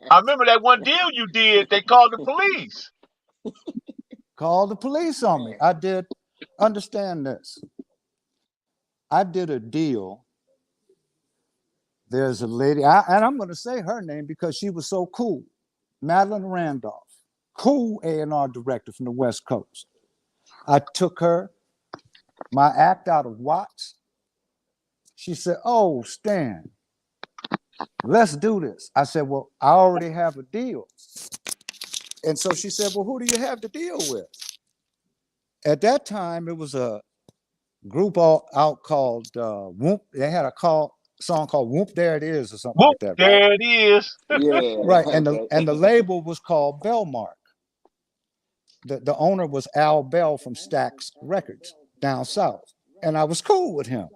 I remember that one deal you did. They called the police. Call the police on me. I did. Understand this. I did a deal. There's a lady, and I'm going to say her name because she was so cool. Madeline Randolph, cool A&R director from the West Coast. I took my act out of Watts. She said, oh, Stan, let's do this. I said, well, I already have a deal. And so she said, well, who do you have to deal with? At that time, it was a group out called Whoop. They had a song called Whoop There It Is or something Whoop, like that, right? there it is. Yeah. Right. Okay. And the label was called Bellmark. The owner was Al Bell from Stax Records down south. And I was cool with him.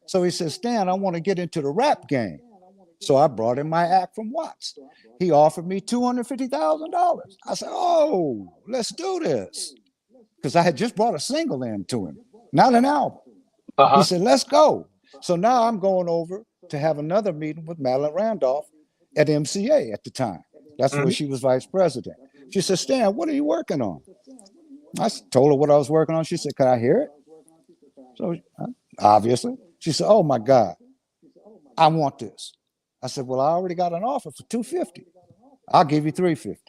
So he said, Stan, I want to get into the rap game. So I brought in my act from Watts. He offered me $250,000. I said, oh, let's do this. Because I had just brought a single in to him, not an album. He said, let's go. So now I'm going over to have another meeting with Madeline Randolph at MCA at the time. That's where she was vice president. She said, Stan, what are you working on? I told her what I was working on. She said, can I hear it? So obviously, she said, oh my God, I want this. I said, well, I already got an offer for $250. I'll give you 350.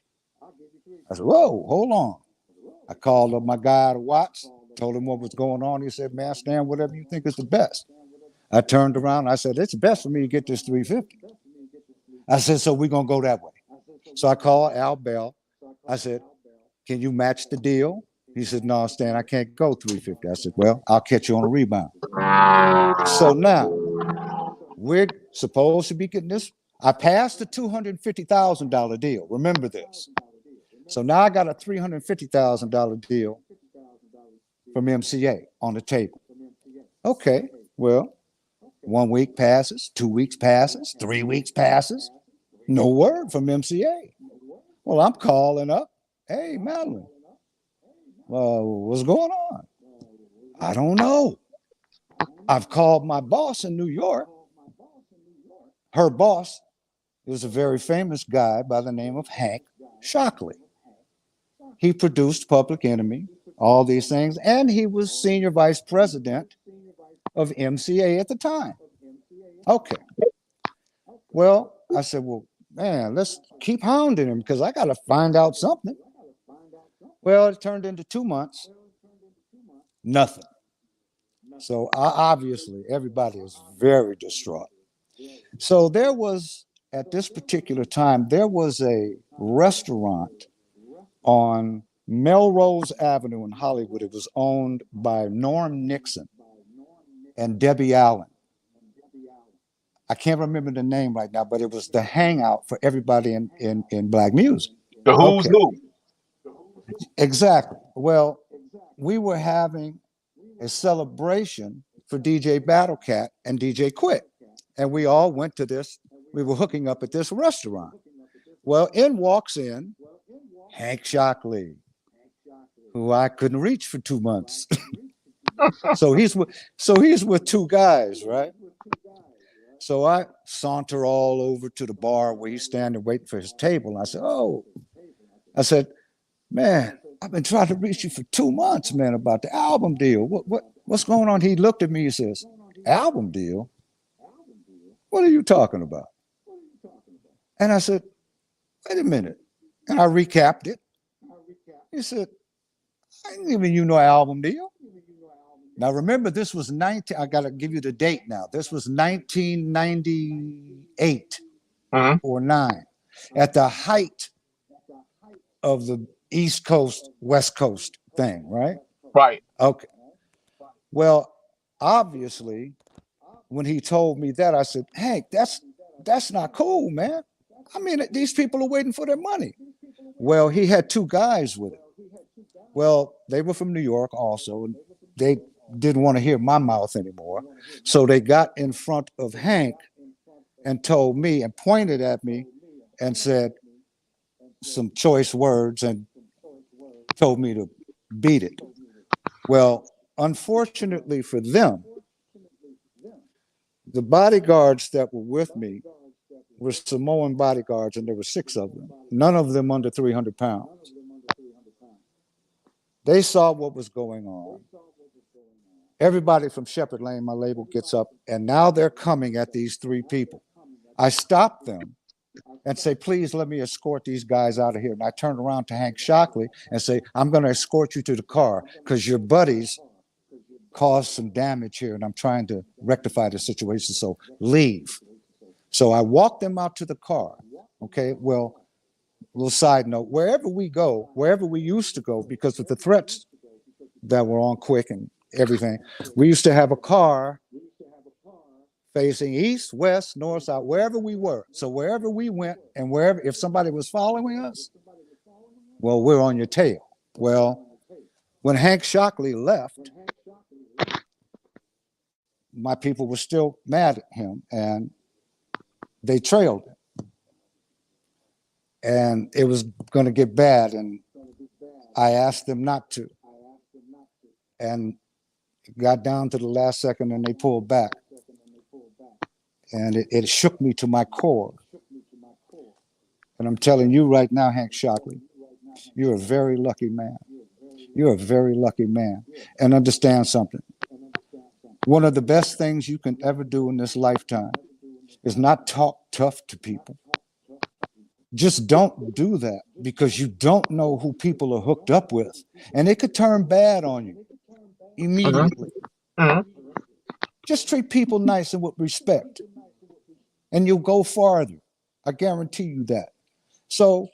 I said, whoa, hold on. I called up my guy at Watts, told him what was going on. He said, man, Stan, whatever you think is the best. I turned around. I said, it's best for me to get this 350. I said, so we're going to go that way. So I called Al Bell. I said, can you match the deal? He said, no, Stan, I can't go 350. I said, well, I'll catch you on a rebound. So now we're supposed to be getting this. I passed the $250,000 deal. Remember this. So now I got a $350,000 deal from MCA on the table. Okay, well, 1 week passes, 2 weeks passes, 3 weeks passes. No word from MCA. Well, I'm calling up. Hey, Madeline, what's going on? I don't know. I've called my boss in New York. Her boss is a very famous guy by the name of Hank Shockley. He produced Public Enemy, all these things, and he was senior vice president of MCA at the time. Okay. Well, I said, well, man, let's keep hounding him because I got to find out something. Well, it turned into 2 months. Nothing. So obviously, everybody is very distraught. So there was, at this particular time, there was a restaurant on Melrose Avenue in Hollywood. It was owned by Norm Nixon and Debbie Allen. I can't remember the name right now, but it was the hangout for everybody in black music. The who's who. Exactly. Well, we were having a celebration for DJ Battlecat and DJ Quick. And we all went to this, we were hooking up at this restaurant. Well, in walks in Hank Shockley, who I couldn't reach for 2 months. So he's with two guys, right? So I saunter all over to the bar where he's standing waiting for his table. And I said, man, I've been trying to reach you for 2 months, man, about the album deal. What's going on? He looked at me and says, album deal? What are you talking about? And I said, wait a minute. And I recapped it. He said, I ain't giving you no album deal. Now remember, this was I gotta give you the date now. This was 1998 or 9, at the height of the East Coast, West Coast thing, right? Right. Okay. Well, obviously, when he told me that, I said, Hank, that's not cool, man. I mean, these people are waiting for their money. Well, he had two guys with him. Well, they were from New York also, and they didn't want to hear my mouth anymore. So they got in front of Hank and told me and pointed at me and said some choice words and told me to beat it. Well, unfortunately for them, the bodyguards that were with me were Samoan bodyguards, and there were 6 of them, none of them under 300 pounds. They saw what was going on. Everybody from Sheppard Lane, my label, gets up, and now they're coming at these 3 people. I stop them and say, please let me escort these guys out of here. And I turn around to Hank Shockley and say, I'm going to escort you to the car because your buddies caused some damage here, and I'm trying to rectify the situation, so leave. So I walk them out to the car. Okay, well, little side note, wherever we go, wherever we used to go, because of the threats that were on Quick and everything, we used to have a car facing east, west, north, south, wherever we were. So wherever we went and wherever, if somebody was following us, well, we're on your tail. Well, when Hank Shockley left, my people were still mad at him, and they trailed him. And it was going to get bad, and I asked them not to. And it got down to the last second, and they pulled back. And it shook me to my core. And I'm telling you right now, Hank Shockley, you're a very lucky man. You're a very lucky man. And understand something. One of the best things you can ever do in this lifetime is not talk tough to people. Just don't do that, because you don't know who people are hooked up with, and it could turn bad on you immediately. Mhm. Just treat people nice and with respect, and you'll go farther. I guarantee you that. So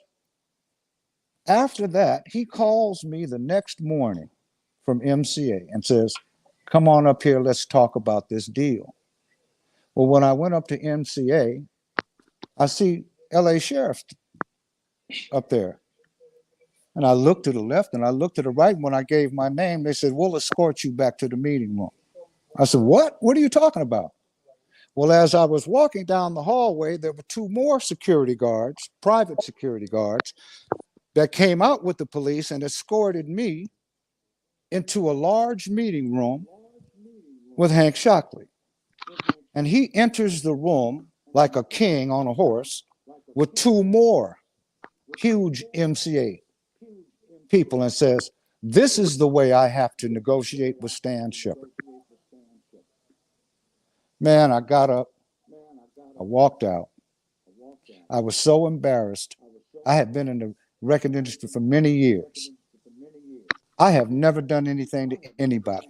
after that, he calls me the next morning from MCA and says, "Come on up here, let's talk about this deal." Well, when I went up to MCA, I see LA Sheriff up there. And I looked to the left and I looked to the right. When I gave my name, they said, "We'll escort you back to the meeting room." I said, "What? What are you talking about?" Well, as I was walking down the hallway, there were two more security guards, private security guards, that came out with the police and escorted me into a large meeting room with Hank Shockley. And he enters the room like a king on a horse with two more huge MCA people and says, "This is the way I have to negotiate with Stan Sheppard." Man, I got up, I walked out. I was so embarrassed. I had been in the record industry for many years. I have never done anything to anybody.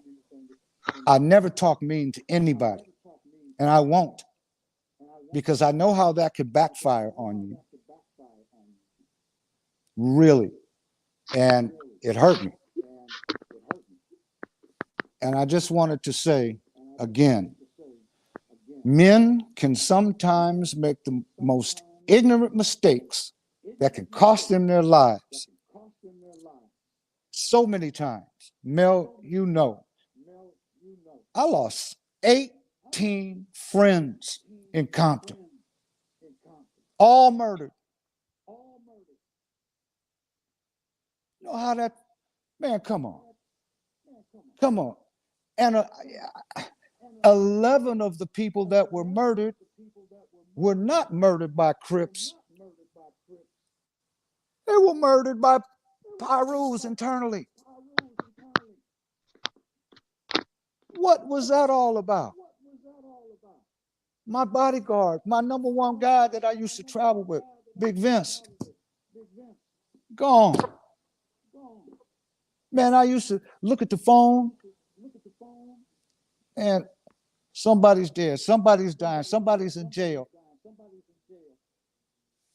I never talk mean to anybody, and I won't, because I know how that could backfire on you. Really. And it hurt me. And I just wanted to say again, men can sometimes make the most ignorant mistakes that can cost them their lives. So many times. Mel, you know, I lost 18 friends in Compton, all murdered. You know how that, man, come on. Come on. And 11 of the people that were murdered were not murdered by Crips. They were murdered by Pyrus internally. What was that all about? My bodyguard, my number one guy that I used to travel with, Big Vince, gone. Man, I used to look at the phone and somebody's dead, somebody's dying, somebody's in jail.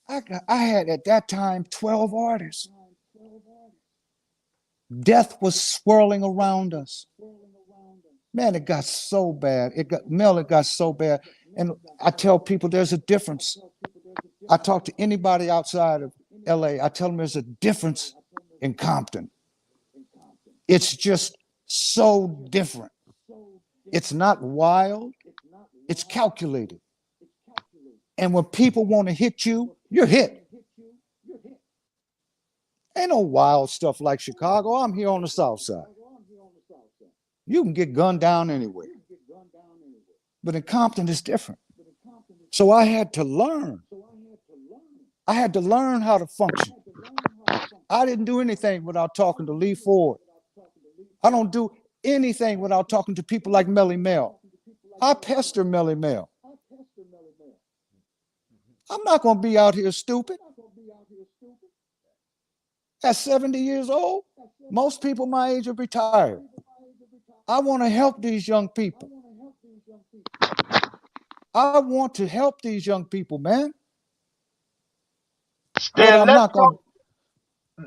I had at that time 12 artists. Death was swirling around us. Man, it got so bad. It got so bad. And I tell people there's a difference. I talk to anybody outside of LA. I tell them there's a difference in Compton. It's just so different. It's not wild. It's calculated. And when people want to hit you, you're hit. Ain't no wild stuff like Chicago. I'm here on the South Side. You can get gunned down anywhere. But in Compton, it's different. So I had to learn. I had to learn how to function. I didn't do anything without talking to Lee Ford. I don't do anything without talking to people like Melly Mel. I pester Melly Mel. I'm not going to be out here stupid. At 70 years old, most people my age are retired. I want to help these young people. I want to help these young people, man. But Stan, I'm let's not going talk.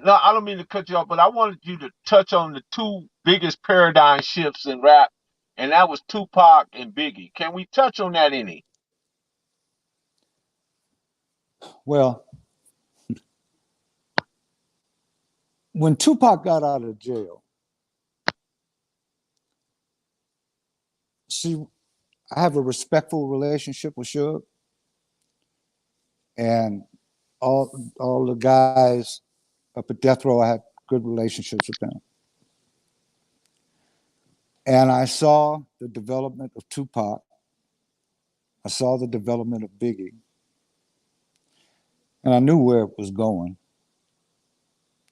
No, I don't mean to cut you off, but I wanted you to touch on the two biggest paradigm shifts in rap, and that was Tupac and Biggie. Can we touch on that any? well, when Tupac got out of jail, see, I have a respectful relationship with Suge, and all the guys up at Death Row, I had good relationships with them. And I saw the development of Tupac. I saw the development of Biggie. And I knew where it was going.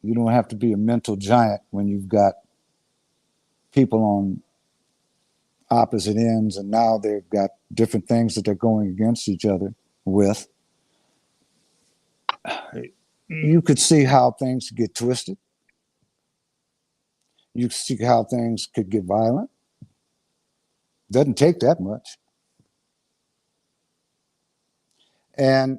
You don't have to be a mental giant when you've got people on opposite ends, and now they've got different things that they're going against each other with. you could see how things get twisted. You could see how things could get violent. Doesn't take that much. And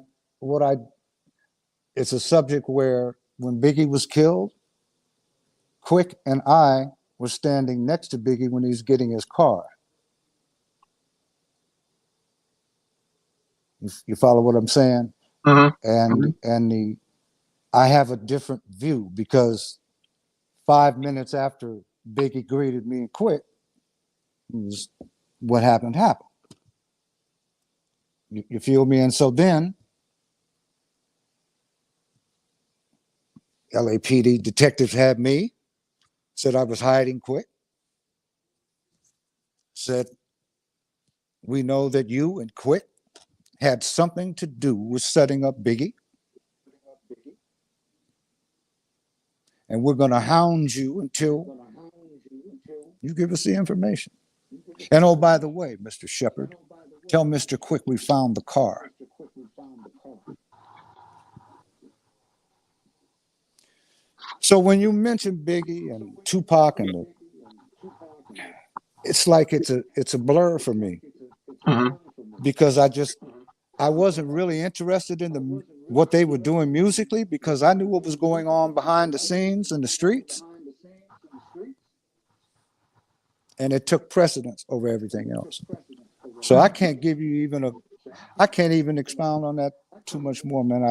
it's a subject where when Biggie was killed, Quick and I were standing next to Biggie when he was getting his car. You follow what I'm saying? Mm-hmm. And I have a different view because 5 minutes after Biggie greeted me and Quick, what happened. You feel me? And so then LAPD detectives had me, said I was hiding Quick, said, we know that you and Quick had something to do with setting up Biggie, and we're going to hound you until you give us the information. And oh, by the way, Mr. Sheppard, tell Mr. Quick we found the car. So when you mention Biggie and Tupac and it's like it's a blur for me, because I wasn't really interested in what they were doing musically, because I knew what was going on behind the scenes in the streets, and it took precedence over everything else. So I can't give you I can't even expound on that too much more, man.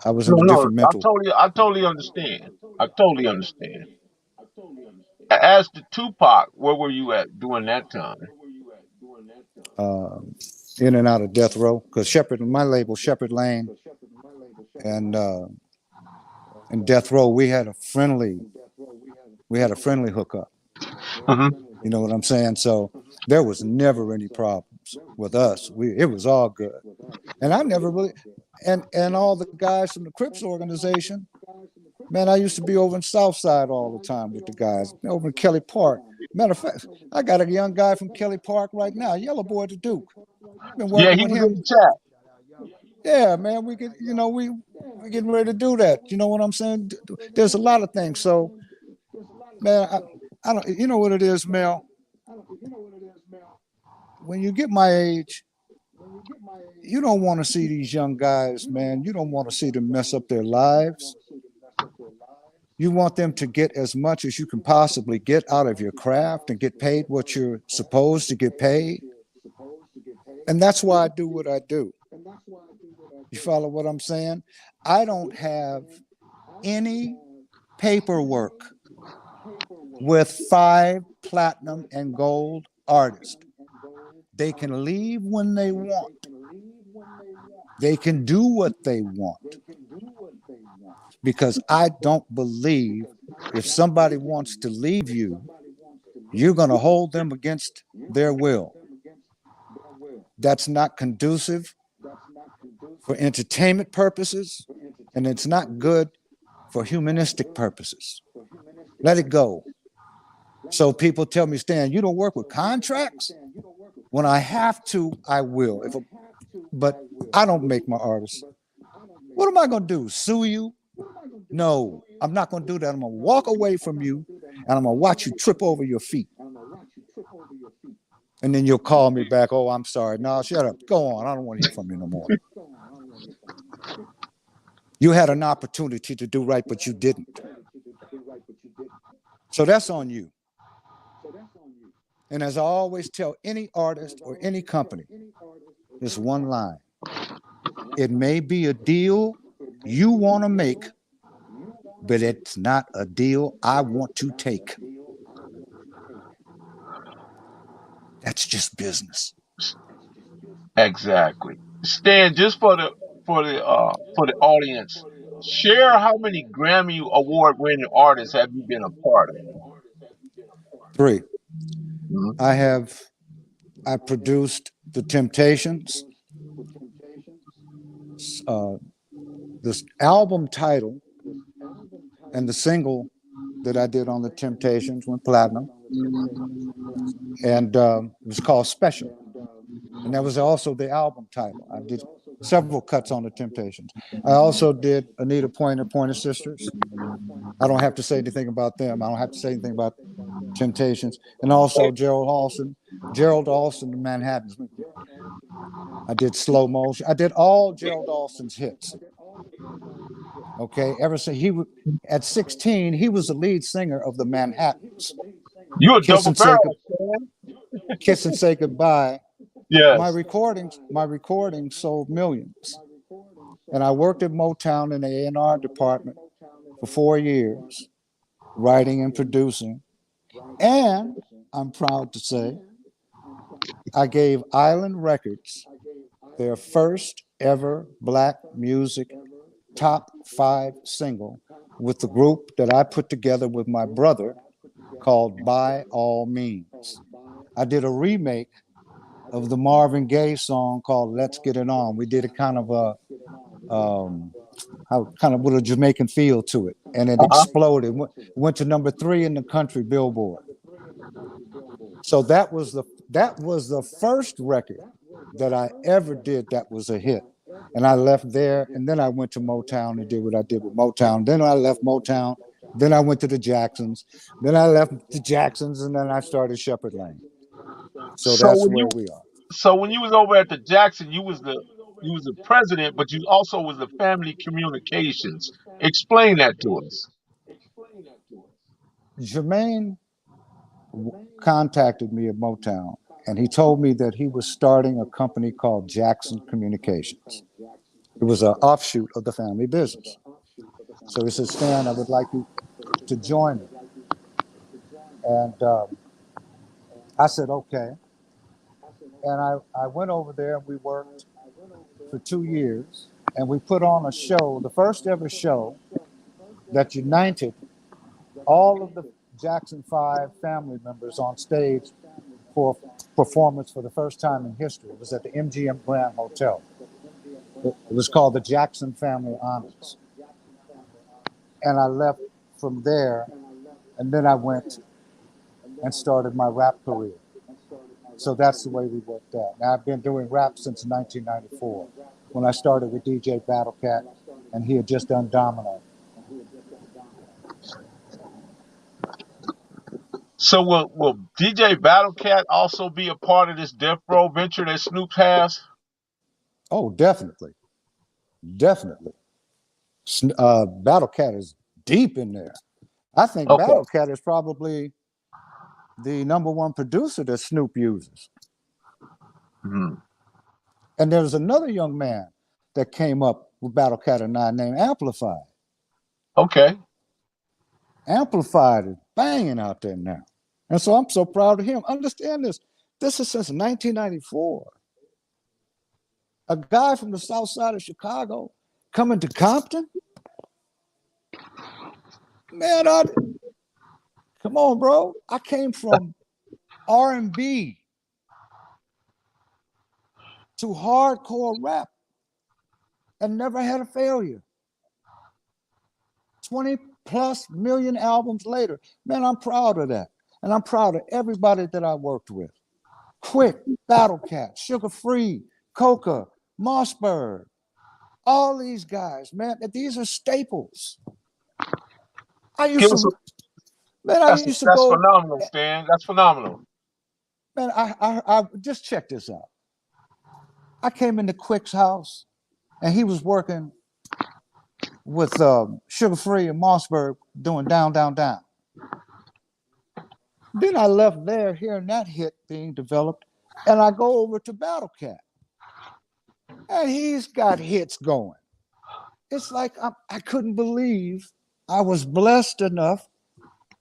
I was in a No, different mental. I totally understand. I totally understand. As to Tupac, where were you at during that time? In and out of death row, because Sheppard, my label, Sheppard Lane, and death row, we had a friendly hookup. Mm-hmm. You know what I'm saying? So there was never any problems with us. It was all good. And I never really, and all the guys from the Crips organization, man, I used to be over in Southside all the time with the guys, over in Kelly Park. Matter of fact, I got a young guy from Kelly Park right now, Yellow Boy the Duke. Been Yeah, working he with was in him. the chat. Yeah, man, we could, we're getting ready to do that. You know what I'm saying? There's a lot of things. So, man, I don't, you know what it is, Mel? When you get my age, you don't want to see these young guys, man. You don't want to see them mess up their lives. You want them to get as much as you can possibly get out of your craft and get paid what you're supposed to get paid. And that's why I do what I do. You follow what I'm saying? I don't have any paperwork with 5 platinum and gold artists. They can leave when they want. They can do what they want. Because I don't believe if somebody wants to leave you, you're going to hold them against their will. That's not conducive for entertainment purposes, and it's not good for humanistic purposes. Let it go. So people tell me, Stan, you don't work with contracts? When I have to, I will. But I don't make my artists. What am I going to do? Sue you? No, I'm not going to do that. I'm going to walk away from you, and I'm going to watch you trip over your feet. And then you'll call me back. Oh, I'm sorry. No, shut up. Go on. I don't want to hear from you no more. You had an opportunity to do right, but you didn't. So that's on you. And as I always tell any artist or any company, this one line. It may be a deal you want to make, but it's not a deal I want to take. That's just business. Exactly. Stan, just for the audience, share how many Grammy Award winning artists have you been a part of? 3. Mm-hmm. I produced The Temptations. This album title and the single that I did on The Temptations went platinum. And it was called Special. And that was also the album title. several cuts on the Temptations. I also did Anita Pointer Sisters. I don't have to say anything about them. I don't have to say anything about Temptations. And also Gerald Alston, the Manhattans. I did Slow Motion. I did all Gerald Alston's hits. Okay, ever since at 16, he was the lead singer of the Manhattans. You a Kiss double and say, barrel, man. Kiss and Say Goodbye. My Yes. recordings sold millions. And I worked at Motown in the A&R department for 4 years, writing and producing. And I'm proud to say, I gave Island Records their first ever black music top 5 single with the group that I put together with my brother called By All Means. I did a remake of the Marvin Gaye song called Let's Get It On. We did a kind of with a Jamaican feel to it, and it Uh-huh. exploded. Went to number 3 in the country Billboard. So that was the first record that I ever did that was a hit. And I left there, and then I went to Motown and did what I did with Motown. Then I left Motown. Then I went to the Jacksons. Then I left the Jacksons, and then I started Sheppard Lane. So So that's when where you we are. so when you was over at the Jackson, you was the president, but you also was the family communications. Explain that to us. Jermaine contacted me at Motown, and he told me that he was starting a company called Jackson Communications. It was an offshoot of the family business. So he said, Stan, I would like you to join me. And I said, okay. And I went over there and we worked for 2 years. And we put on a show, the first ever show that united all of the Jackson 5 family members on stage for performance for the first time in history. It was at the MGM Grand Hotel. It was called the Jackson Family Honors. And I left from there, and then I went and started my rap career. So that's the way we worked out. Now, I've been doing rap since 1994, when I started with DJ Battlecat, and he had just done Domino. So will DJ Battlecat also be a part of this Death Row venture that Snoop has? Oh, definitely. Definitely. Battlecat is deep in there. I think Okay. Battlecat is probably the #1 producer that Snoop uses. Hmm. And there's another young man that came up with Battlecat and I named Amplified. Okay. Amplified is banging out there now. And so I'm so proud of him. Understand this. This is since 1994. A guy from the south side of Chicago coming to Compton? Man, come on, bro. I came from R&B to hardcore rap and never had a failure. 20 plus million albums later. Man, I'm proud of that. And I'm proud of everybody that I worked with. Quick, Battlecat, Sugar Free, Coca, Mossberg, all these guys, man, these are staples. I used Give us a, to, man, I used to that's go, phenomenal, Stan. That's phenomenal. man, I just check this out. I came into Quick's house and he was working with Sugar Free and Mossberg doing Down, Down, Down. Then I left there hearing that hit being developed, and I go over to Battlecat. And he's got hits going. It's like I couldn't believe I was blessed enough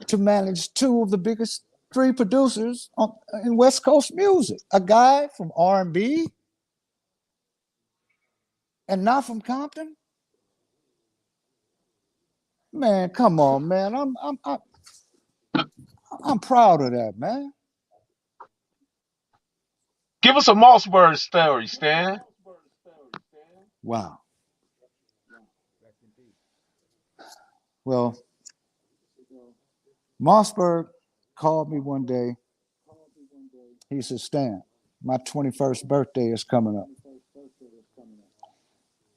to manage 2 of the biggest 3 producers in West Coast music. A guy from R&B and not from Compton. Man, come on, man. I'm proud of that, man. Give us a Mossberg story, Stan. Wow. Well, Mossberg called me one day. He said, Stan, my 21st birthday is coming up.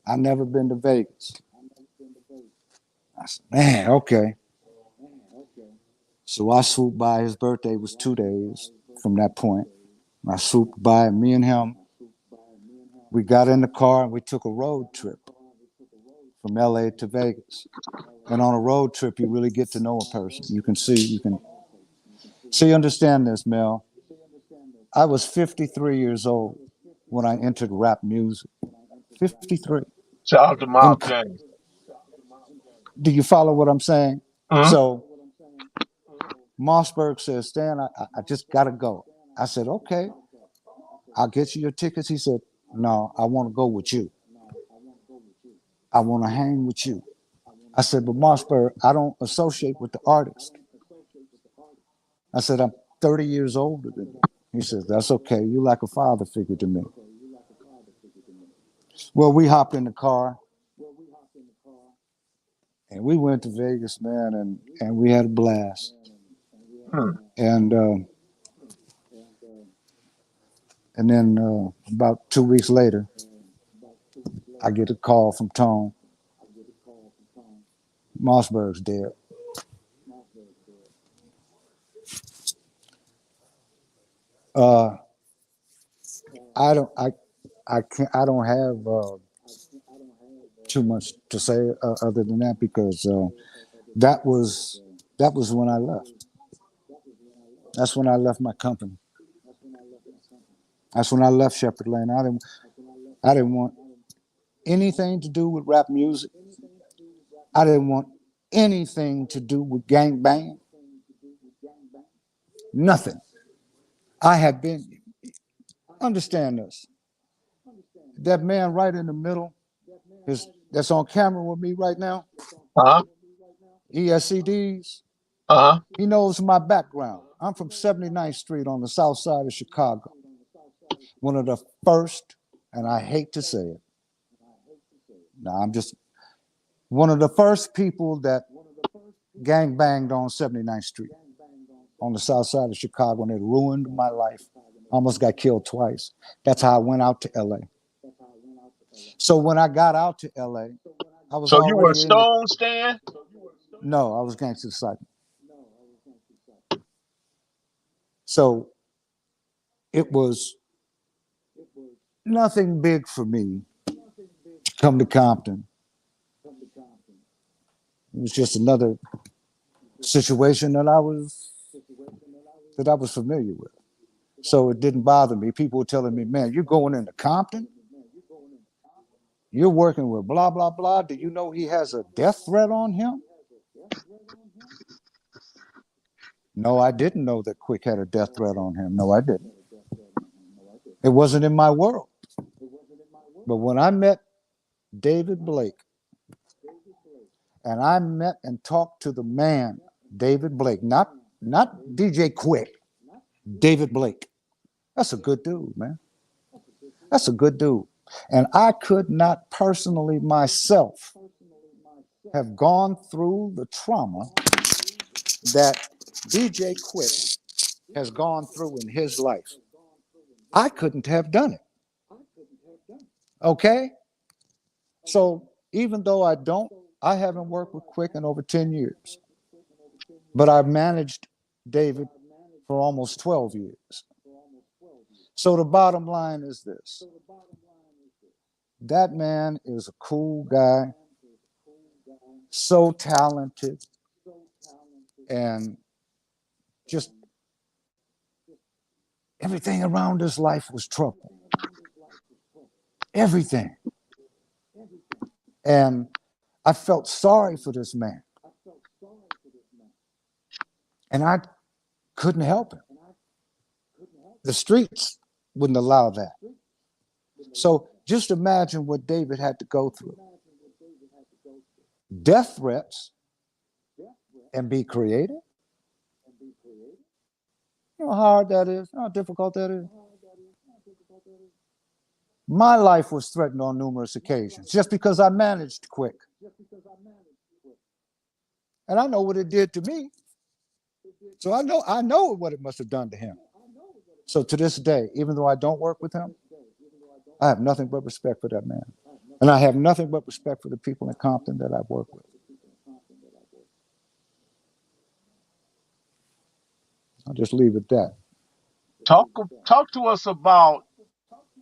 I never been to Vegas. I said, man, okay. So I swooped by. His birthday was 2 days from that point. I swooped by, and me and him, we got in the car and we took a road trip from LA to Vegas. And on a road trip, you really get to know a person. You can understand this, Mel. I was 53 years old when I entered rap music. 53. Shout out to In, Mob James. do you follow what I'm saying? Hmm. So Mossberg says, Stan, I just got to go. I said, okay, I'll get you your tickets. He said, no, I want to go with you. I want to hang with you. I said, but Mossberg, I don't associate with the artist. I said, I'm 30 years older than you. He says, that's okay. You're like a father figure to me. Well, we hopped in the car and we went to Vegas, man, and we had a blast. Hmm. And then about 2 weeks later, I get a call from Tone. Mossberg's dead. Uh, I don't have too much to say other than that because that was when I left. That's when I left my company. That's when I left Sheppard Lane. I didn't want anything to do with rap music. I didn't want anything to do with gang banging. Nothing. I had been. Understand this. That man right in the middle, that's on camera with me right now. Uh-huh. ESCDs. Uh-huh. He knows my background. I'm from 79th Street on the south side of Chicago. One of the first, and I hate to say it. Now I'm just one of the first people that gang banged on 79th Street on the south side of Chicago, and it ruined my life. Almost got killed twice. That's how I went out to LA. So when I got out to LA, I was So you were already in the. Stone, Stan? No, I was Gangster Disciple. So it was nothing big for me to come to Compton. It was just another situation that I was familiar with. So it didn't bother me. People were telling me, man, you're going into Compton? You're working with blah, blah, blah. Do you know he has a death threat on him? No, I didn't know that Quick had a death threat on him. No, I didn't. It wasn't in my world. But when I met David Blake, and I met and talked to the man, David Blake, not DJ Quick, David Blake. That's a good dude, man. That's a good dude. And I could not personally myself have gone through the trauma that DJ Quick has gone through in his life. I couldn't have done it. Okay? So even though I haven't worked with Quick in over 10 years, but I've managed David for almost 12 years. So the bottom line is this. That man is a cool guy, so talented, and just everything around his life was trouble. Everything. And I felt sorry for this man. And I couldn't help him. The streets wouldn't allow that. So just imagine what David had to go through. Death threats and be creative. You know how hard that is, how difficult that is. My life was threatened on numerous occasions just because I managed Quick. And I know what it did to me. So I know what it must have done to him. So to this day, even though I don't work with him, I have nothing but respect for that man. And I have nothing but respect for the people in Compton that I've worked with. I'll just leave it at that. Talk to us about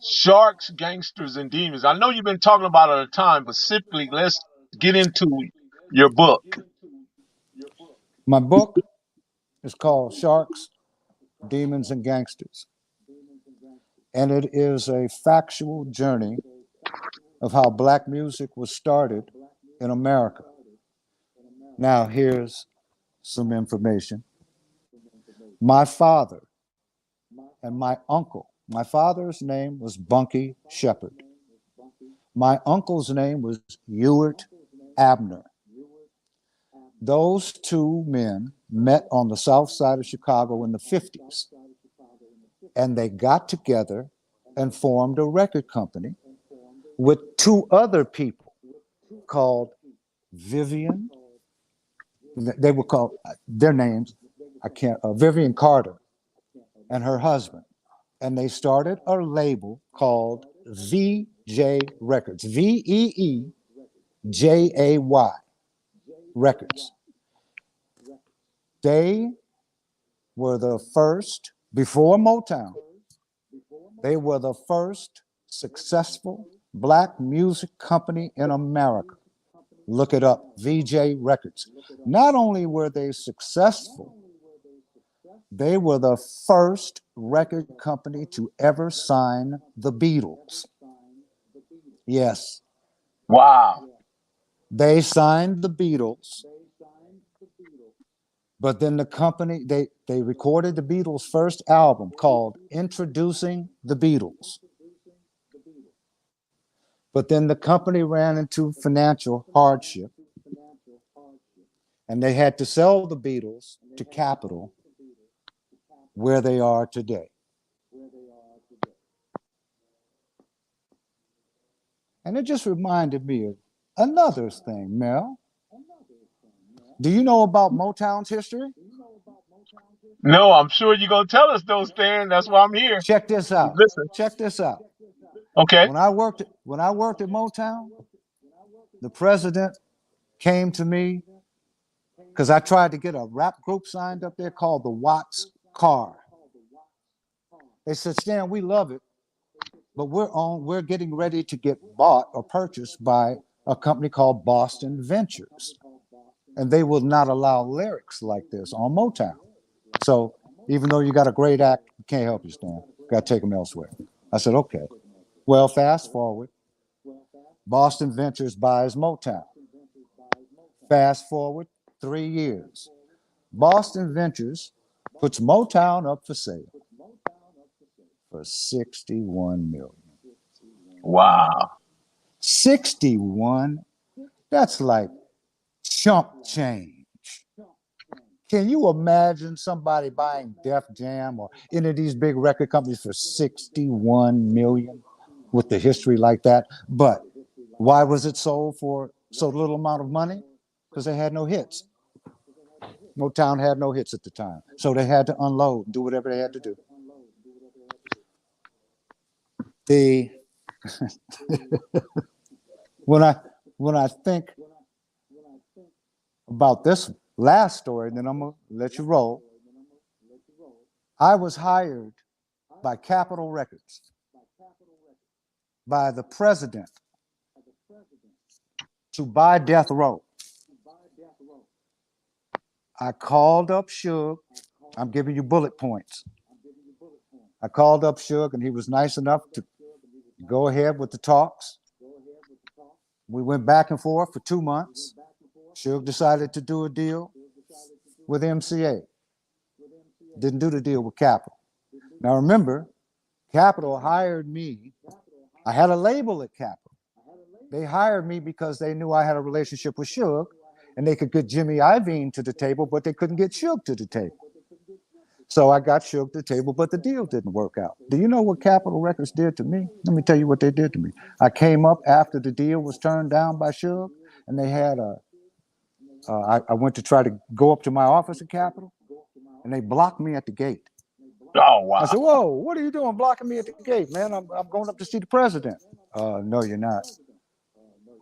sharks, gangsters, and demons. I know you've been talking about it a time, but simply let's get into your book. My book is called Sharks, Demons, and Gangsters. And it is a factual journey of how black music was started in America. Now, here's some information. My father and my uncle, my father's name was Bunky Sheppard. My uncle's name was Ewart Abner. Those two men met on the south side of Chicago in the 50s, and they got together and formed a record company with two other people called Vivian. They were called, their names, Vivian Carter and her husband. And they started a label called VJ Records, VEEJAY Records. They were the first, before Motown, they were the first successful black music company in America. Look it up, VJ Records. Not only were they successful, they were the first record company to ever sign the Beatles. Yes. Wow. They signed the Beatles, but then the company, they recorded the Beatles' first album called Introducing the Beatles. But then the company ran into financial hardship, and they had to sell the Beatles to Capitol, where they are today. And it just reminded me of another thing, Mel. Do you know about Motown's history? No, I'm sure you're gonna tell us those, Stan. That's why I'm here. Check this out. Listen. Check this out. Okay. When I worked at Motown, the president came to me because I tried to get a rap group signed up there called the Watts Car. They said, Stan, we love it, but we're getting ready to get bought or purchased by a company called Boston Ventures. And they will not allow lyrics like this on Motown. So even though you got a great act, you can't help you, Stan. Got to take them elsewhere. I said, okay. Well, fast forward. Boston Ventures buys Motown. Fast forward 3 years. Boston Ventures puts Motown up for sale for $61 million. Wow. 61? That's like chump change. Can you imagine somebody buying Def Jam or any of these big record companies for $61 million with the history like that? But why was it sold for so little amount of money? Because they had no hits. Motown had no hits at the time. So they had to unload and do whatever they had to do. When I think about this last story, then I'm gonna let you roll. I was hired by Capitol Records, by the president, to buy Death Row. I called up Suge. I'm giving you bullet points. I called up Suge, and he was nice enough to go ahead with the talks. We went back and forth for 2 months. Suge decided to do a deal with MCA. Didn't do the deal with Capitol. Now remember, Capitol hired me. I had a label at Capitol. They hired me because they knew I had a relationship with Suge, and they could get Jimmy Iovine to the table, but they couldn't get Suge to the table. So I got Suge to the table, but the deal didn't work out. Do you know what Capitol Records did to me? Let me tell you what they did to me. I came up after the deal was turned down by Suge, and they had I went to try to go up to my office at Capitol, and they blocked me at the gate. Oh, wow. I said, whoa, what are you doing blocking me at the gate, man? I'm going up to see the president. No, you're not.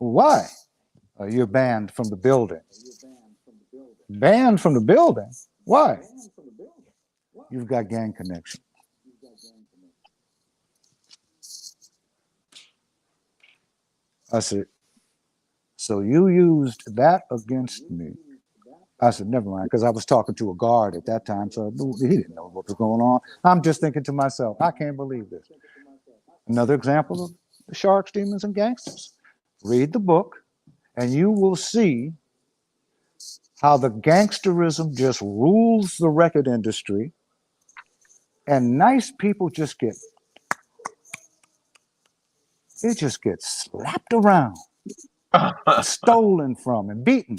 Why? You're banned from the building. Banned from the building? Why? You've got gang connection. I said, so you used that against me. I said, never mind, because I was talking to a guard at that time, so he didn't know what was going on. I'm just thinking to myself, I can't believe this. Another example of the Sharks, Demons, and Gangsters. Read the book, and you will see how the gangsterism just rules the record industry, and nice people just get slapped around, and stolen from, and beaten.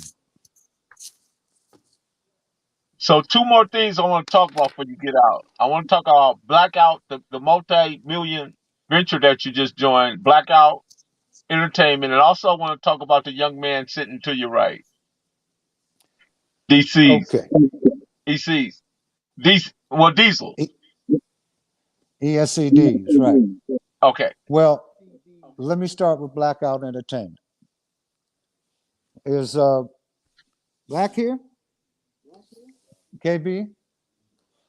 So two more things I want to talk about before you get out. I want to talk about Blackout, the multi-million venture that you just joined, Blackout Entertainment, and also I want to talk about the young man sitting to your right, DC's, Okay. EC's, Diesel. ESCDs, right. Okay. Well, let me start with Blackout Entertainment. Is Black here? KB?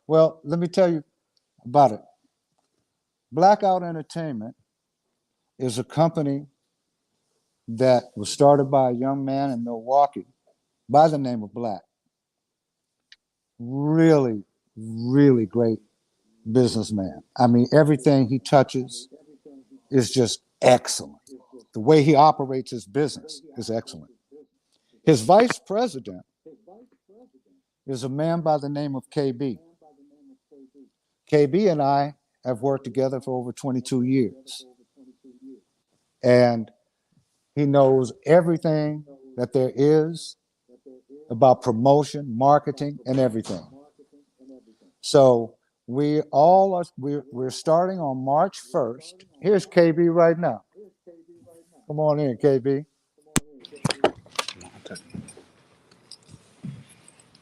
Well, let me tell you about it. Blackout Entertainment is a company that was started by a young man in Milwaukee by the name of Black. Really, really great businessman. I mean, everything he touches is just excellent. The way he operates his business is excellent. His vice president is a man by the name of KB. KB and I have worked together for over 22 years. And he knows everything that there is about promotion, marketing, and everything. So we're starting on March 1st. Here's KB right now. Come on in, KB.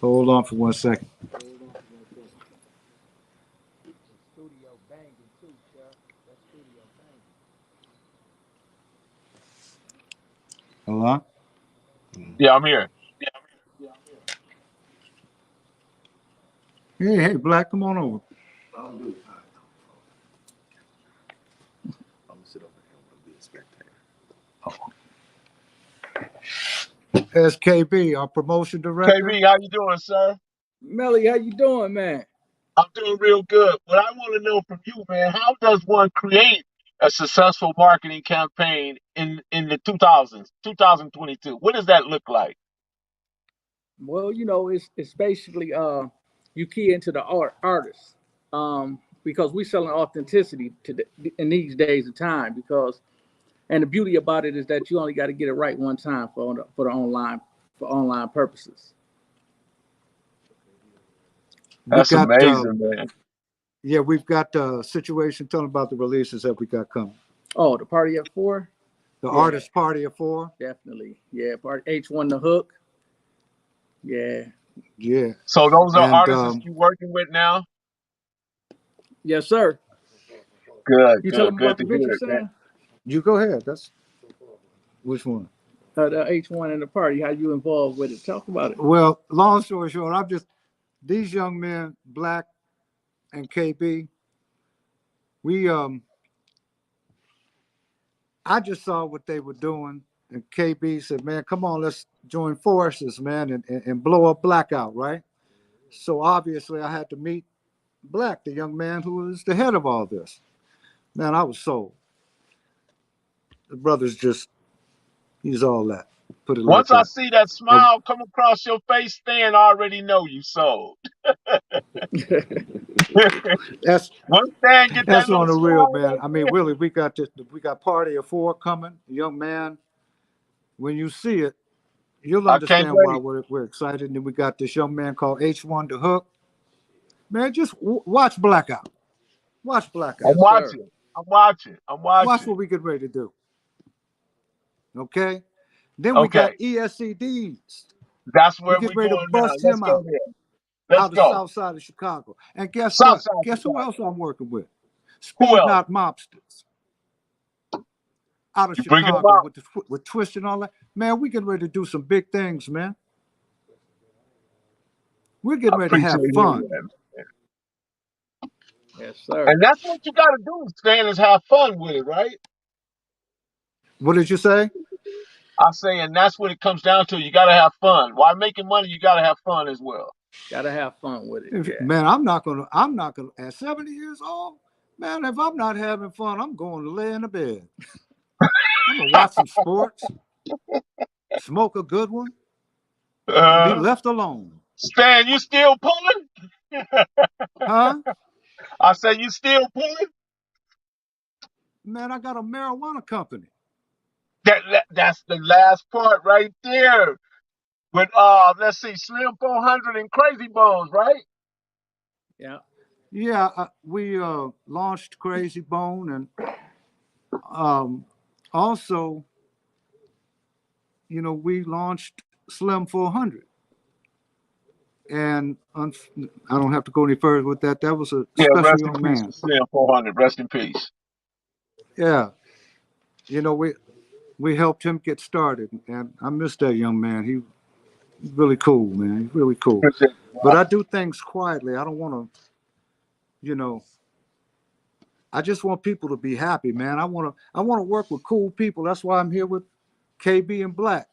Hold on for 1 second. Hello? Yeah, I'm here. Hey, Black, come on over. I'm gonna sit over here and be a spectator. There's KB, our promotion director. KB, how you doing, sir? Melly, how you doing, man? I'm doing real good. What I want to know from you, man, how does one create a successful marketing campaign in the 2000s, 2022? What does that look like? Well, it's basically you key into the artist because we selling authenticity in these days of time and the beauty about it is that you only got to get it right one time for online purposes. That's amazing, man. Yeah, we've got a situation. Tell them about the releases that we got coming. Oh, the Party at 4? The artist Party at 4? Definitely. Yeah, H1 The Hook. Yeah. Yeah. So those are artists you working with now? Yes, sir. Good, you tell them about to the hear venture, it, man. Sam? You go ahead. That's which one? The H1 and the Party. How you involved with it? Talk about it. Well, long story short, these young men, Black and KB, I just saw what they were doing, and KB said, man, come on, let's join forces, man, and blow up Blackout, right? So obviously I had to meet Black, the young man who was the head of all this. Man, I was sold. The brother's he's all that. Put it Once like I that. see that smile come across your face, Stan, I already know you sold. Once Stan get that That's little on the real, smile, man. I mean, Willie, we got Party of 4 coming. Young man, when you see it, you'll I can't understand why wait. we're excited. And then we got this young man called H1 The Hook. Man, just watch Blackout. Watch Blackout. I'm watching. I'm watching. Watch what we get ready to do. Okay? Then we got ESCDs. That's We where get we're ready to going now. bust Let's him go out. there. Let's Out the go. south side of Chicago. And guess South what? side Guess who Chicago. else I'm working with? Who Speed else? Not Mobsters. out of You bringing them Chicago out. with with Twist and all that. Man, we getting ready to do some big things, man. We're I getting ready to have appreciate hearing fun. that. Yes, sir. And that's what you got to do, Stan, is have fun with it, right? What did you say? I say, and that's what it comes down to. You got to have fun. While making money, you got to have fun as well. Gotta have fun with it. Yeah. Man, I'm not gonna, at 70 years old, man, if I'm not having fun, I'm going to lay in the bed. I'm gonna watch some sports, smoke a good one, and be Uh, left alone. Stan, you still pulling? Huh? I say, you still pulling? Man, I got a marijuana company. That's the last part right there. With let's see, Slim 400 and Crazy Bones, right? Yeah. Yeah, we launched Crazy Bone, and um, also, we launched Slim 400. And I don't have to go any further with that. That was a Yeah, special rest in young peace to man. Slim 400. Rest in peace. Yeah, we helped him get started, and I miss that young man. He's really cool, man. He's really cool. Appreciate But I do things quietly. I don't want to, you know. I just want people to be happy, man. I want to work with cool people. That's why I'm here with KB and Black.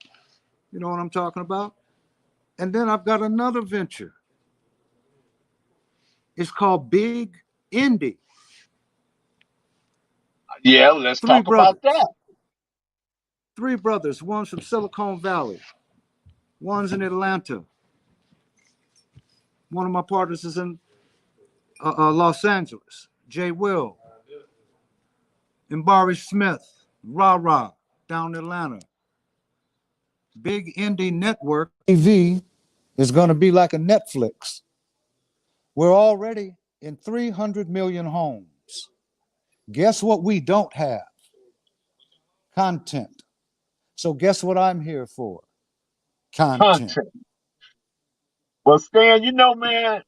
You know what I'm talking about? And then I've got another venture. It's called Big Indie. Yeah, let's Three talk about that. brothers. Three brothers. One's from Silicon Valley. One's in Atlanta. One of my partners is in Los Angeles. Jay Will. And Barry Smith. Rah Rah. Down in Atlanta. Big Indie Network TV is going to be like a Netflix. We're already in 300 million homes. Guess what we don't have? Content. So guess what I'm here for? Content. Content. Well, Stan, man,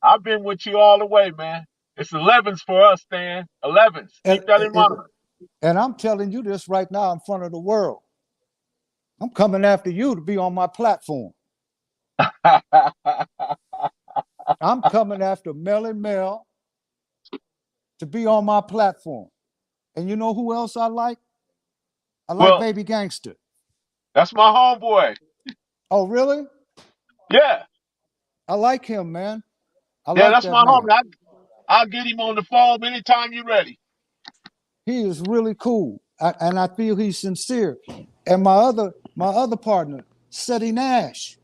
I've been with you all the way, man. It's 11s for us, Stan. 11s. And, Keep that in mind. and I'm telling you this right now in front of the world. I'm coming after you to be on my platform. I'm coming after Melly Mel to be on my platform. And you know who else I like? I like Well, Baby Gangster. that's my homeboy. Oh, really? Yeah. I like him, man. I Yeah, like that's that my man. homie. I'll get him on the phone anytime you're ready. He is really cool, and I feel he's sincere. And my other partner, Seti Nash.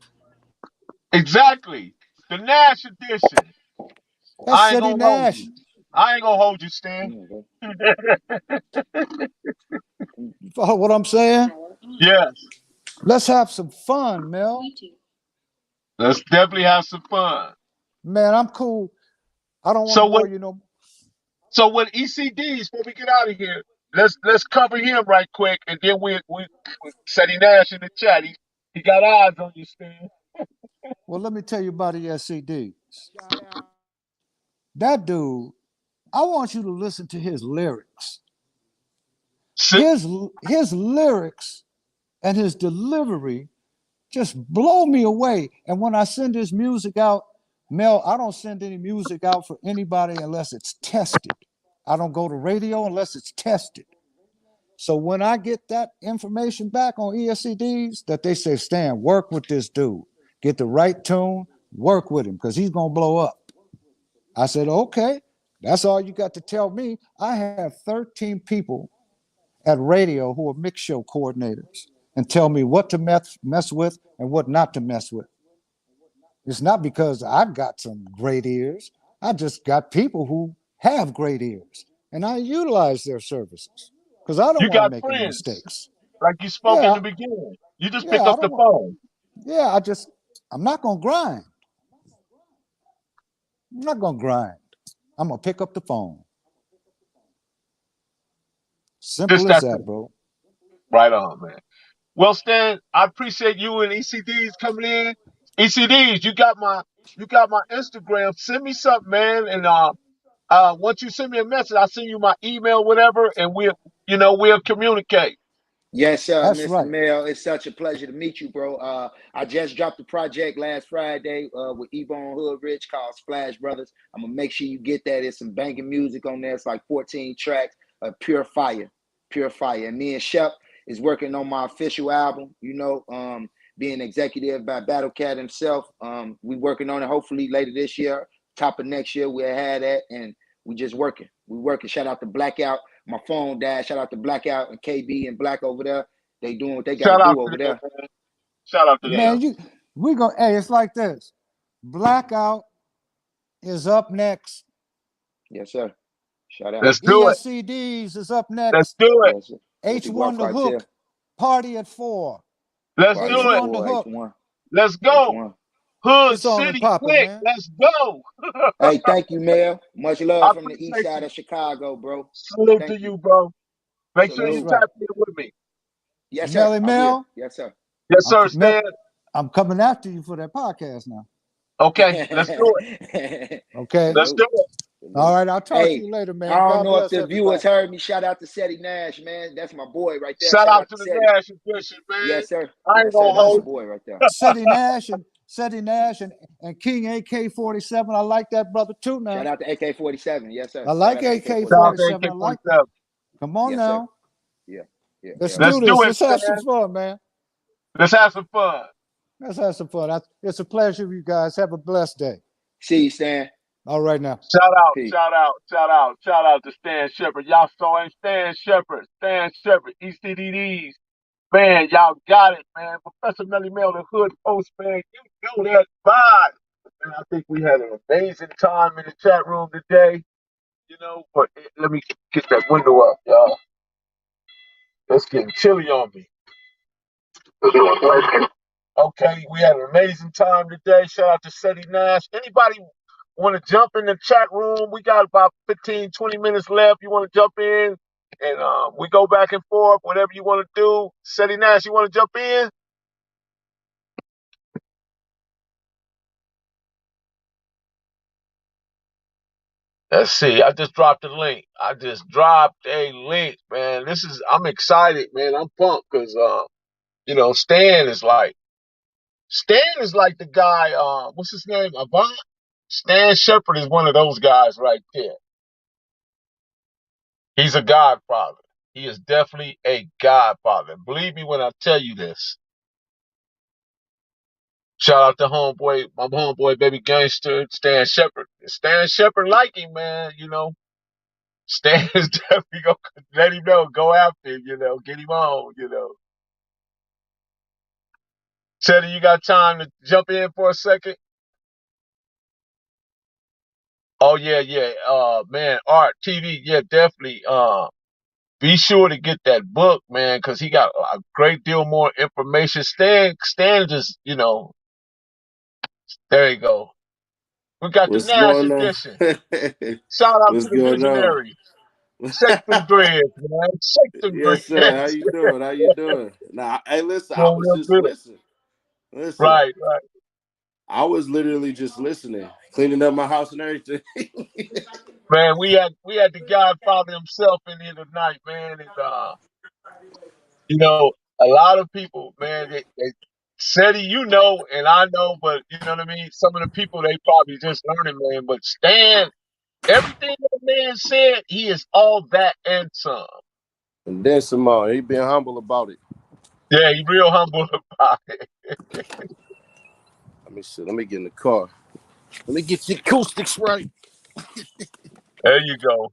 Exactly. The Nash edition. That's I ain't Seti gonna hold Nash. you. I ain't gonna hold you, Stan. You follow what I'm saying? Yes. Let's have some fun, Mel. Let's definitely have some fun. Man, I'm cool. I don't want to So what bore you no. so with ECDs, before we get out of here, let's cover him right quick, and then we Seti Nash in the chat. He got eyes on you, Stan. Well, let me tell you about the SCDs. That dude, I want you to listen to his lyrics. Si- His lyrics and his delivery just blow me away. And when I send his music out, Mel, I don't send any music out for anybody unless it's tested. I don't go to radio unless it's tested. So when I get that information back on ESCDs, that they say, Stan, work with this dude, get the right tune, work with him because he's gonna blow up. I said, okay, that's all you got to tell me. I have 13 people at radio who are mix show coordinators and tell me what to mess with and what not to mess with. It's not because I've got some great ears. I just got people who have great ears and I utilize their services because I don't you want to got make any friends, mistakes. like you spoke in Yeah, the beginning. You just pick yeah, I up don't the want. phone. Yeah, I'm not gonna grind. I'm not gonna grind. I'm gonna pick up the phone. Just Simple as that that, simple. bro. Right on, man. Well, Stan, I appreciate you and ECDs coming in. ECDs, you got my Instagram. Send me something, man. And once you send me a message, I'll send you my email, whatever, and we'll communicate. Yes, sir, That's Mr. right. Mel. It's such a pleasure to meet you, bro. I just dropped the project last Friday with Ebone Hood Rich called Splash Brothers. I'm gonna make sure you get that. There's some banging music on there. It's like 14 tracks of pure fire, pure fire. And me and Shep is working on my official album. Being executive by Battle Cat himself. We working on it. Hopefully later this year, top of next year, we'll have that. And we just working. We working. Shout out to Blackout. My phone died. Shout out to Blackout and KB and Black over there. They doing what they got to Shout out do to over them, there. man. Shout out to Yeah. them. Man, hey, it's like this. Blackout is up next. Yes, sir. Shout out. Let's do it. ESCDs is up Let's next. do it. Yes, sir. H1 The Hook, Party at 4. Let's Party do at it. H1 The 4, Hook. H1. Let's go. H1. Hood It's on and City popping, Click. man. Let's go. Hey, thank you, Mel. Much I love from the east appreciate side you. of Chicago, bro. Salute Thank to you. you, bro. Make sure That's you Salute. right. tap in with me. Yes, sir. Melly I'm here. Mel, Yes, sir. Yes, sir, Stan. I'm coming after you for that podcast now. Okay, let's do it. Okay. Let's do it. All right. I'll talk to Hey, you later, I man. don't God know if bless the viewers everybody. heard me. Shout out to Seti Nash, man. That's my boy right there. Shout Shout out out to to the Seti. Nash Edition, man. Yes, sir. I ain't Yes, sir. gonna That's my hold boy right there. Seti Nash and King AK-47. I like that brother too now. Shout out to AK-47. Yes, sir. I like Shout out to Shout out to AK-47. I like that. AK-47. Come on Yes, sir. now. Yeah. Let's Let's do this. do it, Let's have some Stan. fun, man. Let's have some fun. Let's have some fun. It's a pleasure, you guys. Have a blessed day. See you, Stan. All right now. Shout out, Peace. shout out, shout out, shout out to Stan Sheppard. Y'all saw him, Stan Sheppard, ECDDs. Man, y'all got it, man. Professor Melly Mel, the Hood Post, man. You know that vibe. And I think we had an amazing time in the chat room today. But let me get that window up, y'all. It's getting chilly on me. Okay, we had an amazing time today. Shout out to Seti Nash. Anybody want to jump in the chat room? We got about 15, 20 minutes left. You want to jump in? And we go back and forth, whatever you want to do. Seti Nash, you want to jump in? Let's see. I just dropped a link. Man. I'm excited, man. I'm pumped because, Stan is like the guy, what's his name? Avant? Stan Sheppard is one of those guys right there. He's a godfather. He is definitely a godfather. Believe me when I tell you this. Shout out to my homeboy, baby gangster, Stan Sheppard. Stan Sheppard like him, man. Stan is definitely gonna let him know, go after him, get him on, Teddy, you got time to jump in for a second? Oh yeah, yeah. Man, Art TV, yeah, definitely. Be sure to get that book, man, because he got a great deal more information. Stan just, there you go. We got the What's Nash going on? edition. Shout out What's to the going on? visionary. Shake them dreads, man. Shake them Yes, sir. How dreads. you doing? How you doing? Nah, hey, listen. I Doing was real just good. listening. Listen, Right, right. I was literally just listening, cleaning up my house and everything. Man, we had the Godfather himself in here tonight, man, and a lot of people, man, they said and I know, but you know what I mean. Some of the people they probably just learning, man. But Stan, everything that man said, he is all that and some. And then some more. He been humble about it. Yeah, he real humble about it. Let me see. Let me get in the car. Let me get the acoustics right. There you go.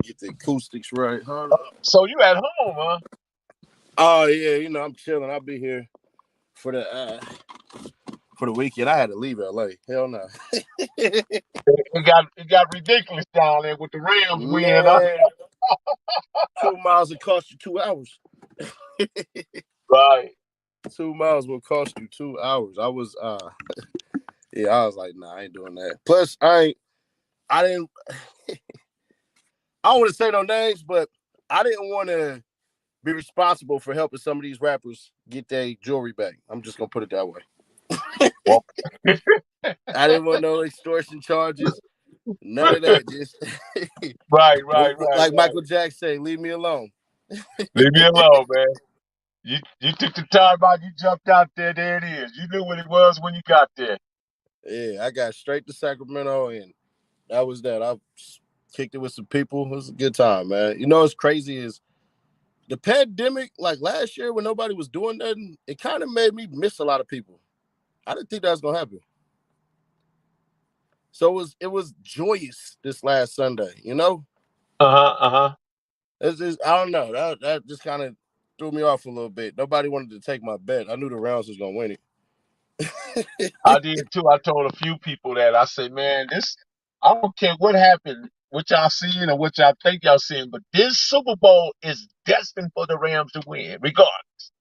Get the acoustics right. Hold on. So you at home, huh? Oh yeah, I'm chilling. I'll be here for the weekend. I had to leave LA. Hell no. It got ridiculous down there with the Rams win, huh? Man, 2 miles will cost you 2 hours. Right. 2 miles will cost you 2 hours. I was yeah, I was like, nah, I ain't doing that. Plus, I don't want to say no names, but I didn't want to be responsible for helping some of these rappers get their jewelry back. I'm just gonna put it that way. I didn't want no extortion charges. None of that. Just Right, right, right, like right. Michael Jackson say, leave me alone. Leave me alone, man. You took the time out, you jumped out there, there it is. You knew what it was when you got there. Yeah, I got straight to Sacramento, and that was that. I kicked it with some people. It was a good time, man. You know what's crazy is the pandemic, like last year when nobody was doing nothing, it kind of made me miss a lot of people. I didn't think that was gonna happen. So it was joyous this last Sunday, you know? Uh-huh, uh-huh. It's just, I don't know. That just kind of threw me off a little bit. Nobody wanted to take my bet. I knew the Rounds was gonna win I it. did too. I told a few people that. I said, man, I don't care what happened, what y'all seeing or what y'all think y'all seeing, but this Super Bowl is destined for the Rams to win, regardless.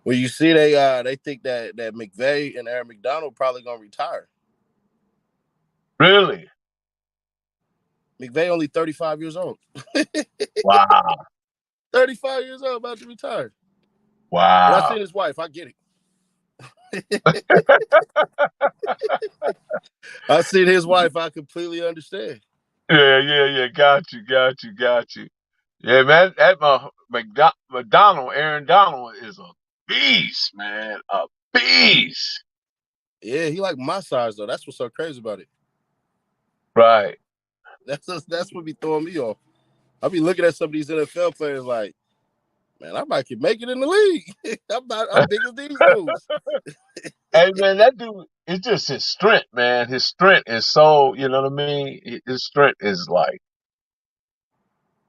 Well, you see, they think that McVay and Aaron McDonald probably gonna retire. Really? McVay only 35 years old. Wow. 35 years old, about to retire. But I Wow. seen his wife. I get it. I seen his wife. I completely understand. Yeah, yeah, yeah. Got you, got you, got you. Yeah, man, McDonald, Aaron Donald is a beast, man. A beast. Yeah, he like my size though. That's what's so crazy about it. Right. That's what be throwing me off. I be looking at some of these NFL players like, man, I might can make it in the league. I'm big as these dudes. Hey, man, that dude, it's just his strength, man. His strength is so, you know what I mean? His strength is like,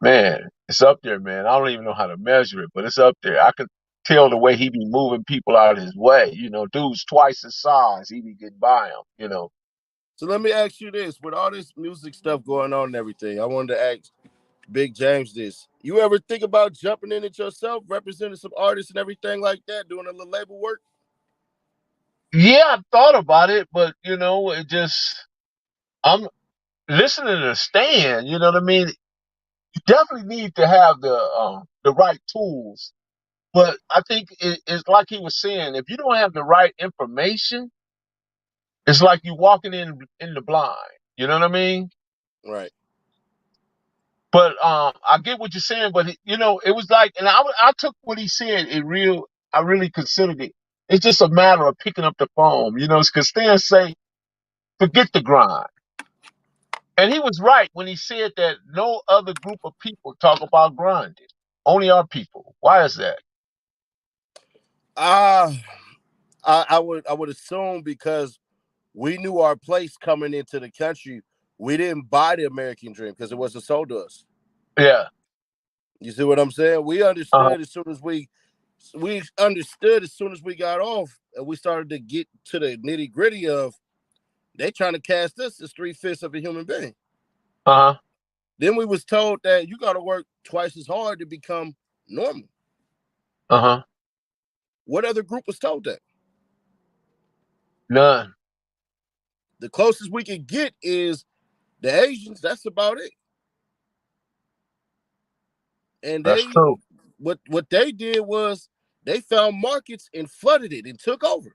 man, it's up there, man. I don't even know how to measure it, but it's up there. I could tell the way he be moving people out of his way. You know, dude's twice his size. He be getting by him, you know. So let me ask you this: with all this music stuff going on and everything, I wanted to ask Big James this. You ever think about jumping in it yourself, representing some artists and everything like that, doing a little label work? Yeah, I thought about it, but, you know, I'm listening to Stan, you know what I mean? You definitely need to have the right tools. But I think it's like he was saying, if you don't have the right information, it's like you walking in the blind. You know what I mean? Right. But I get what you're saying. But you know, it was like, and I took what he said. I really considered it. It's just a matter of picking up the phone. You know, because Stan say, forget the grind. And he was right when he said that no other group of people talk about grinding. Only our people. Why is that? Ah, I would assume because we knew our place coming into the country. We didn't buy the American dream because it wasn't sold to us. Yeah. You see what I'm saying? We Uh-huh. understood as soon as we understood as soon as we got off and we started to get to the nitty gritty of they trying to cast us as 3/5 of a human being. Uh-huh. Then we was told that you got to work twice as hard to become normal. Uh-huh. What other group was told that? None. The closest we could get is the Asians. That's about it. And That's true. what they did was they found markets and flooded it and took over.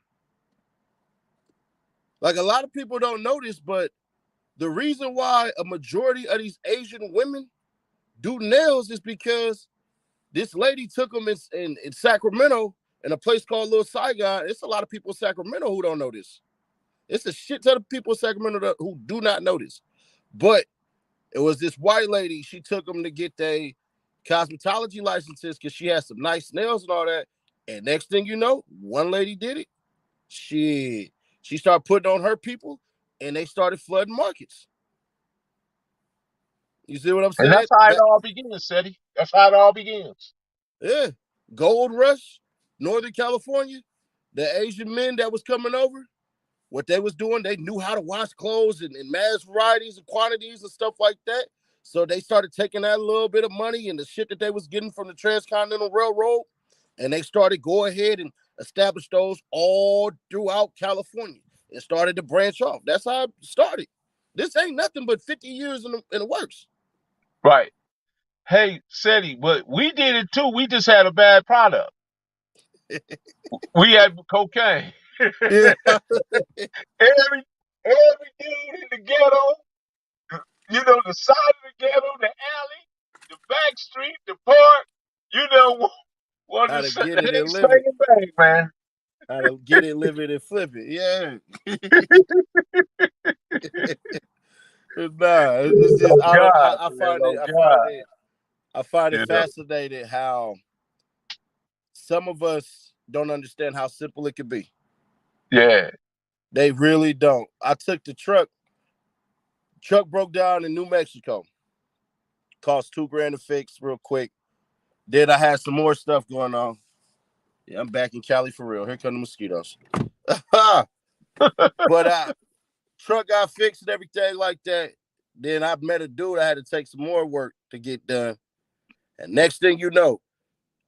Like a lot of people don't know this, but the reason why a majority of these Asian women do nails is because this lady took them in Sacramento in a place called Little Saigon. It's a lot of people in Sacramento who don't know this. It's a shit ton of people in Sacramento who do not know this. But it was this white lady. She took them to get their cosmetology licenses because she had some nice nails and all that. And next thing you know, one lady did it. She started putting on her people, and they started flooding markets. You see what I'm And saying? that's how it all begins, Seti. That's how it all begins. Yeah, gold rush, Northern California. The Asian men that was coming over, what they was doing, they knew how to wash clothes in mass varieties and quantities and stuff like that. So they started taking that little bit of money and the shit that they was getting from the Transcontinental Railroad, and they started go ahead and establish those all throughout California. It started to branch off. That's how it started. This ain't nothing but 50 years in the works. Right. Hey, Seti, but we did it too. We just had a bad product. We had cocaine. Yeah. every every dude in the ghetto You know, the side of the ghetto, the alley, the back street, the park. You know, want How to to set get the it head and live swing it. and bang, man. How to get it, live it, and flip it. Yeah. Nah, it's just Oh I don't. God, I man. find it. Oh God. I find it You know. fascinating how some of us don't understand how simple it could be. Yeah. They really don't. I took the truck. Truck broke down in New Mexico. Cost $2,000 to fix real quick. Then I had some more stuff going on. Yeah, I'm back in Cali for real. Here come the mosquitoes. But truck got fixed and everything like that. Then I met a dude. I had to take some more work to get done. And next thing you know,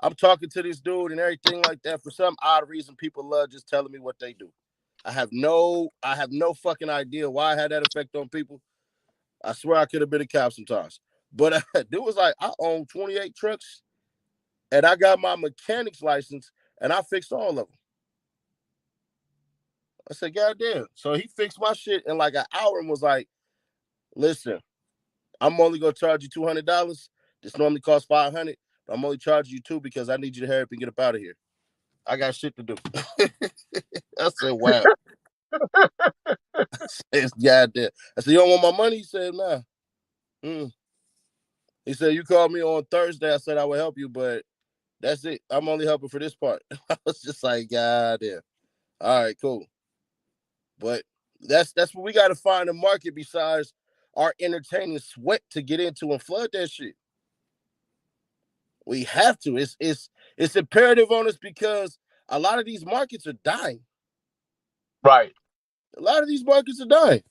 I'm talking to this dude and everything like that. For some odd reason, people love just telling me what they do. I have no fucking idea why I had that effect on people. I swear I could have been a cop sometimes. But dude was like, I own 28 trucks and I got my mechanic's license and I fixed all of them. I said, God damn. So he fixed my shit in like an hour and was like, listen, I'm only gonna charge you $200. This normally costs $500, but I'm only charging you $2 because I need you to hurry up and get up out of here. I got shit to do. I said, wow. It's goddamn. I said, you don't want my money? He said, nah. He said, you called me on Thursday. I said I would help you, but that's it. I'm only helping for this part. I was just like, goddamn. All right, cool. But that's what we got to find a market besides our entertaining sweat to get into and flood that shit. We have to. It's imperative on us because a lot of these markets are dying. Right. A lot of these markets are dying.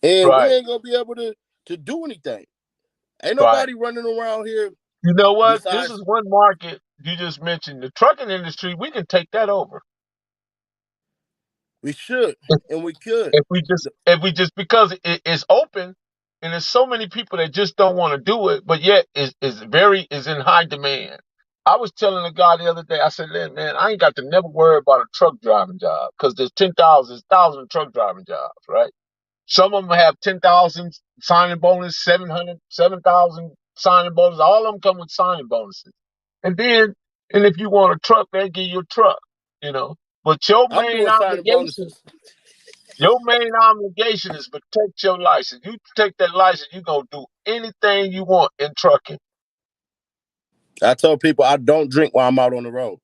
And we Right. ain't gonna be able to do anything. Ain't Right. nobody running around here You know what? This besides is one market you just mentioned. The trucking industry, we can take that over. we should If, and we could. if we just because it's open and there's so many people that just don't want to do it, but yet is in high demand. I was telling a guy the other day, I said, man, I ain't got to never worry about a truck driving job because there's 1,000 truck driving jobs, right? Some of them have 10,000 signing bonus, 700, 7,000 signing bonus. All of them come with signing bonuses. And then, and if you want a truck, they give you a truck, you know. But I'm doing signing bonuses. your main obligation is protect your license. You take that license, you're going to do anything you want in trucking. I tell people I don't drink while I'm out on the road.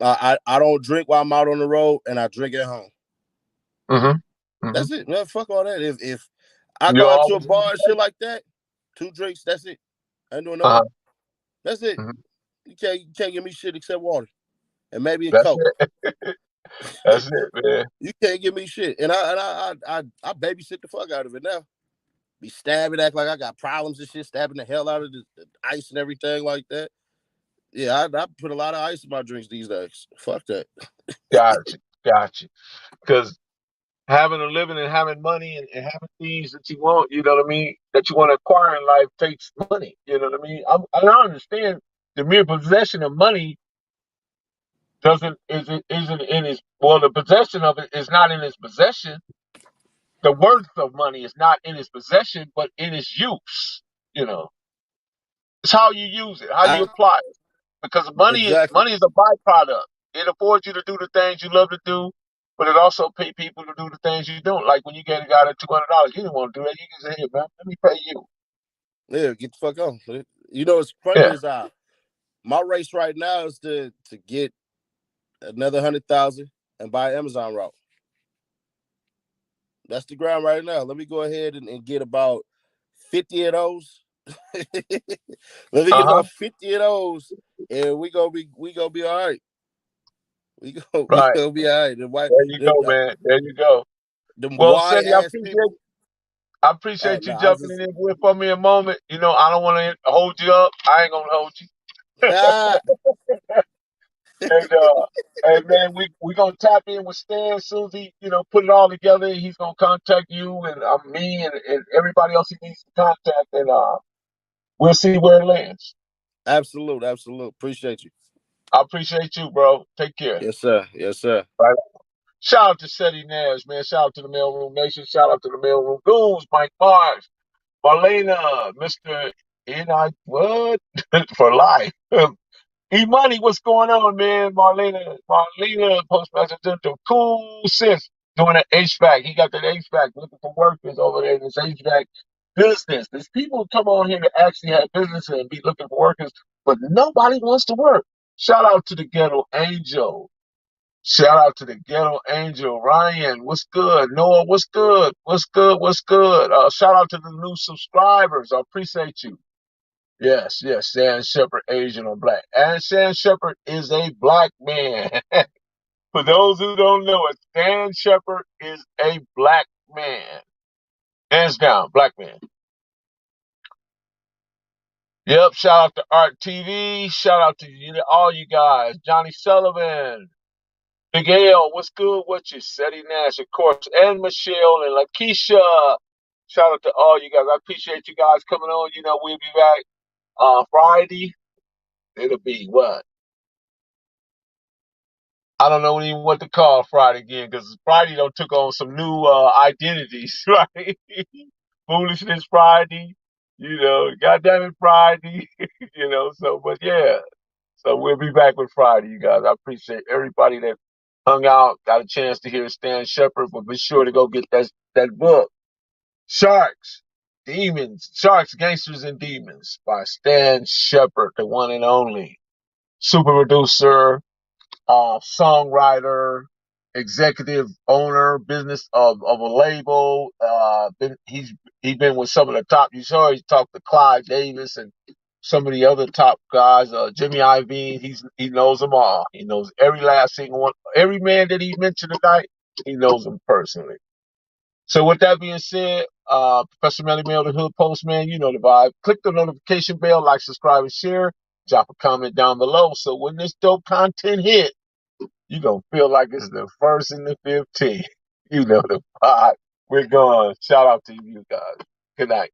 I don't drink while I'm out on the road, and I drink at home. Mm-hmm. Mm-hmm. That's it, man. Fuck all that. If I You go out to a always, bar and shit like that, 2 drinks, that's it. I ain't doing no uh-huh. more. That's it. Mm-hmm. You can't give me shit except water and maybe a That's Coke. it. That's it, man. You can't give me shit, and I babysit the fuck out of it now. Be stabbing, act like I got problems and shit, stabbing the hell out of the ice and everything like that. Yeah, I put a lot of ice in my drinks these days. Fuck that. Gotcha. Gotcha. Because having a living and having money and having things that you want, you know what I mean, that you want to acquire in life takes money. You know what I mean? I understand the mere possession of money isn't in his the possession of it is not in his possession. The worth of money is not in his possession, but in his use. You know, it's how you use it, how you I, apply it. Because exactly. money is a byproduct. It affords you to do the things you love to do, but it also pay people to do the things you don't. Like when you get a guy that $200, you didn't want to do that. You can say, "Hey man, let me pay you." Yeah, get the fuck on. You know what's funny Yeah. is my race right now is to get another 100,000 and buy Amazon route. That's the ground right now. Let me go ahead and get about 50 of those. Let me Uh get huh. about 50 of those, and we gonna be all right. We Right. gonna be all right. There you go, man. There you go. Them Well, white Sadie, ass people. I appreciate No, you I was jumping just in here for me a moment. You know, I don't want to hold you up. I ain't gonna hold you. ah, And hey man, we gonna tap in with Stan Susie. You know, put it all together. He's gonna contact you and me and everybody else he needs to contact, and we'll see where it lands. absolute. Appreciate you. I appreciate you, bro. Take care. Yes, sir. Yes, sir. Bye. Shout out to Seti Nash, man. Shout out to the Mailroom Nation. Shout out to the Mailroom Goons, Mike Mars, Marlena, Mr. What? For life. E-Money, what's going on, man? Marlena, Postmaster General, cool sis, doing an HVAC. He got that HVAC, looking for workers over there in this HVAC business. There's people come on here to actually have business and be looking for workers, but nobody wants to work. Shout out to the Ghetto Angel. Shout out to the Ghetto Angel. Ryan, what's good? Noah, what's good? What's good? What's good? Shout out to the new subscribers. I appreciate you. Yes, Shan Sheppard, Asian or black. And Shan Sheppard is a black man. For those who don't know it, Shan Sheppard is a black man. Hands down, black man. Yep, shout out to Art TV. Shout out to all you guys. Johnny Sullivan. Big L, what's good with you? Seti Nash, of course, and Michelle and Lakeisha. Shout out to all you guys. I appreciate you guys coming on. We'll be back Friday. It'll be what? I don't know even what to call Friday again, because Friday done took on some new identities, right? Foolishness Friday, goddamn it Friday, but yeah. So we'll be back with Friday, you guys. I appreciate everybody that hung out, got a chance to hear Stan Sheppard, but be sure to go get that book, Sharks, Gangsters, and Demons by Stan Sheppard, the one and only super producer, songwriter, executive owner, business of a label. He's been with some of the top. You saw he talked to Clyde Davis and some of the other top guys. Jimmy Iovine. He knows them all. He knows every last single one. Every man that he mentioned tonight, he knows them personally. So with that being said, Professor Melly Mail, the Hood Postman, you know the vibe. Click the notification bell, like, subscribe, and share. Drop a comment down below. So when this dope content hit, you're going to feel like it's the first and the 15th. You know the vibe. We're going. Shout out to you guys. Good night.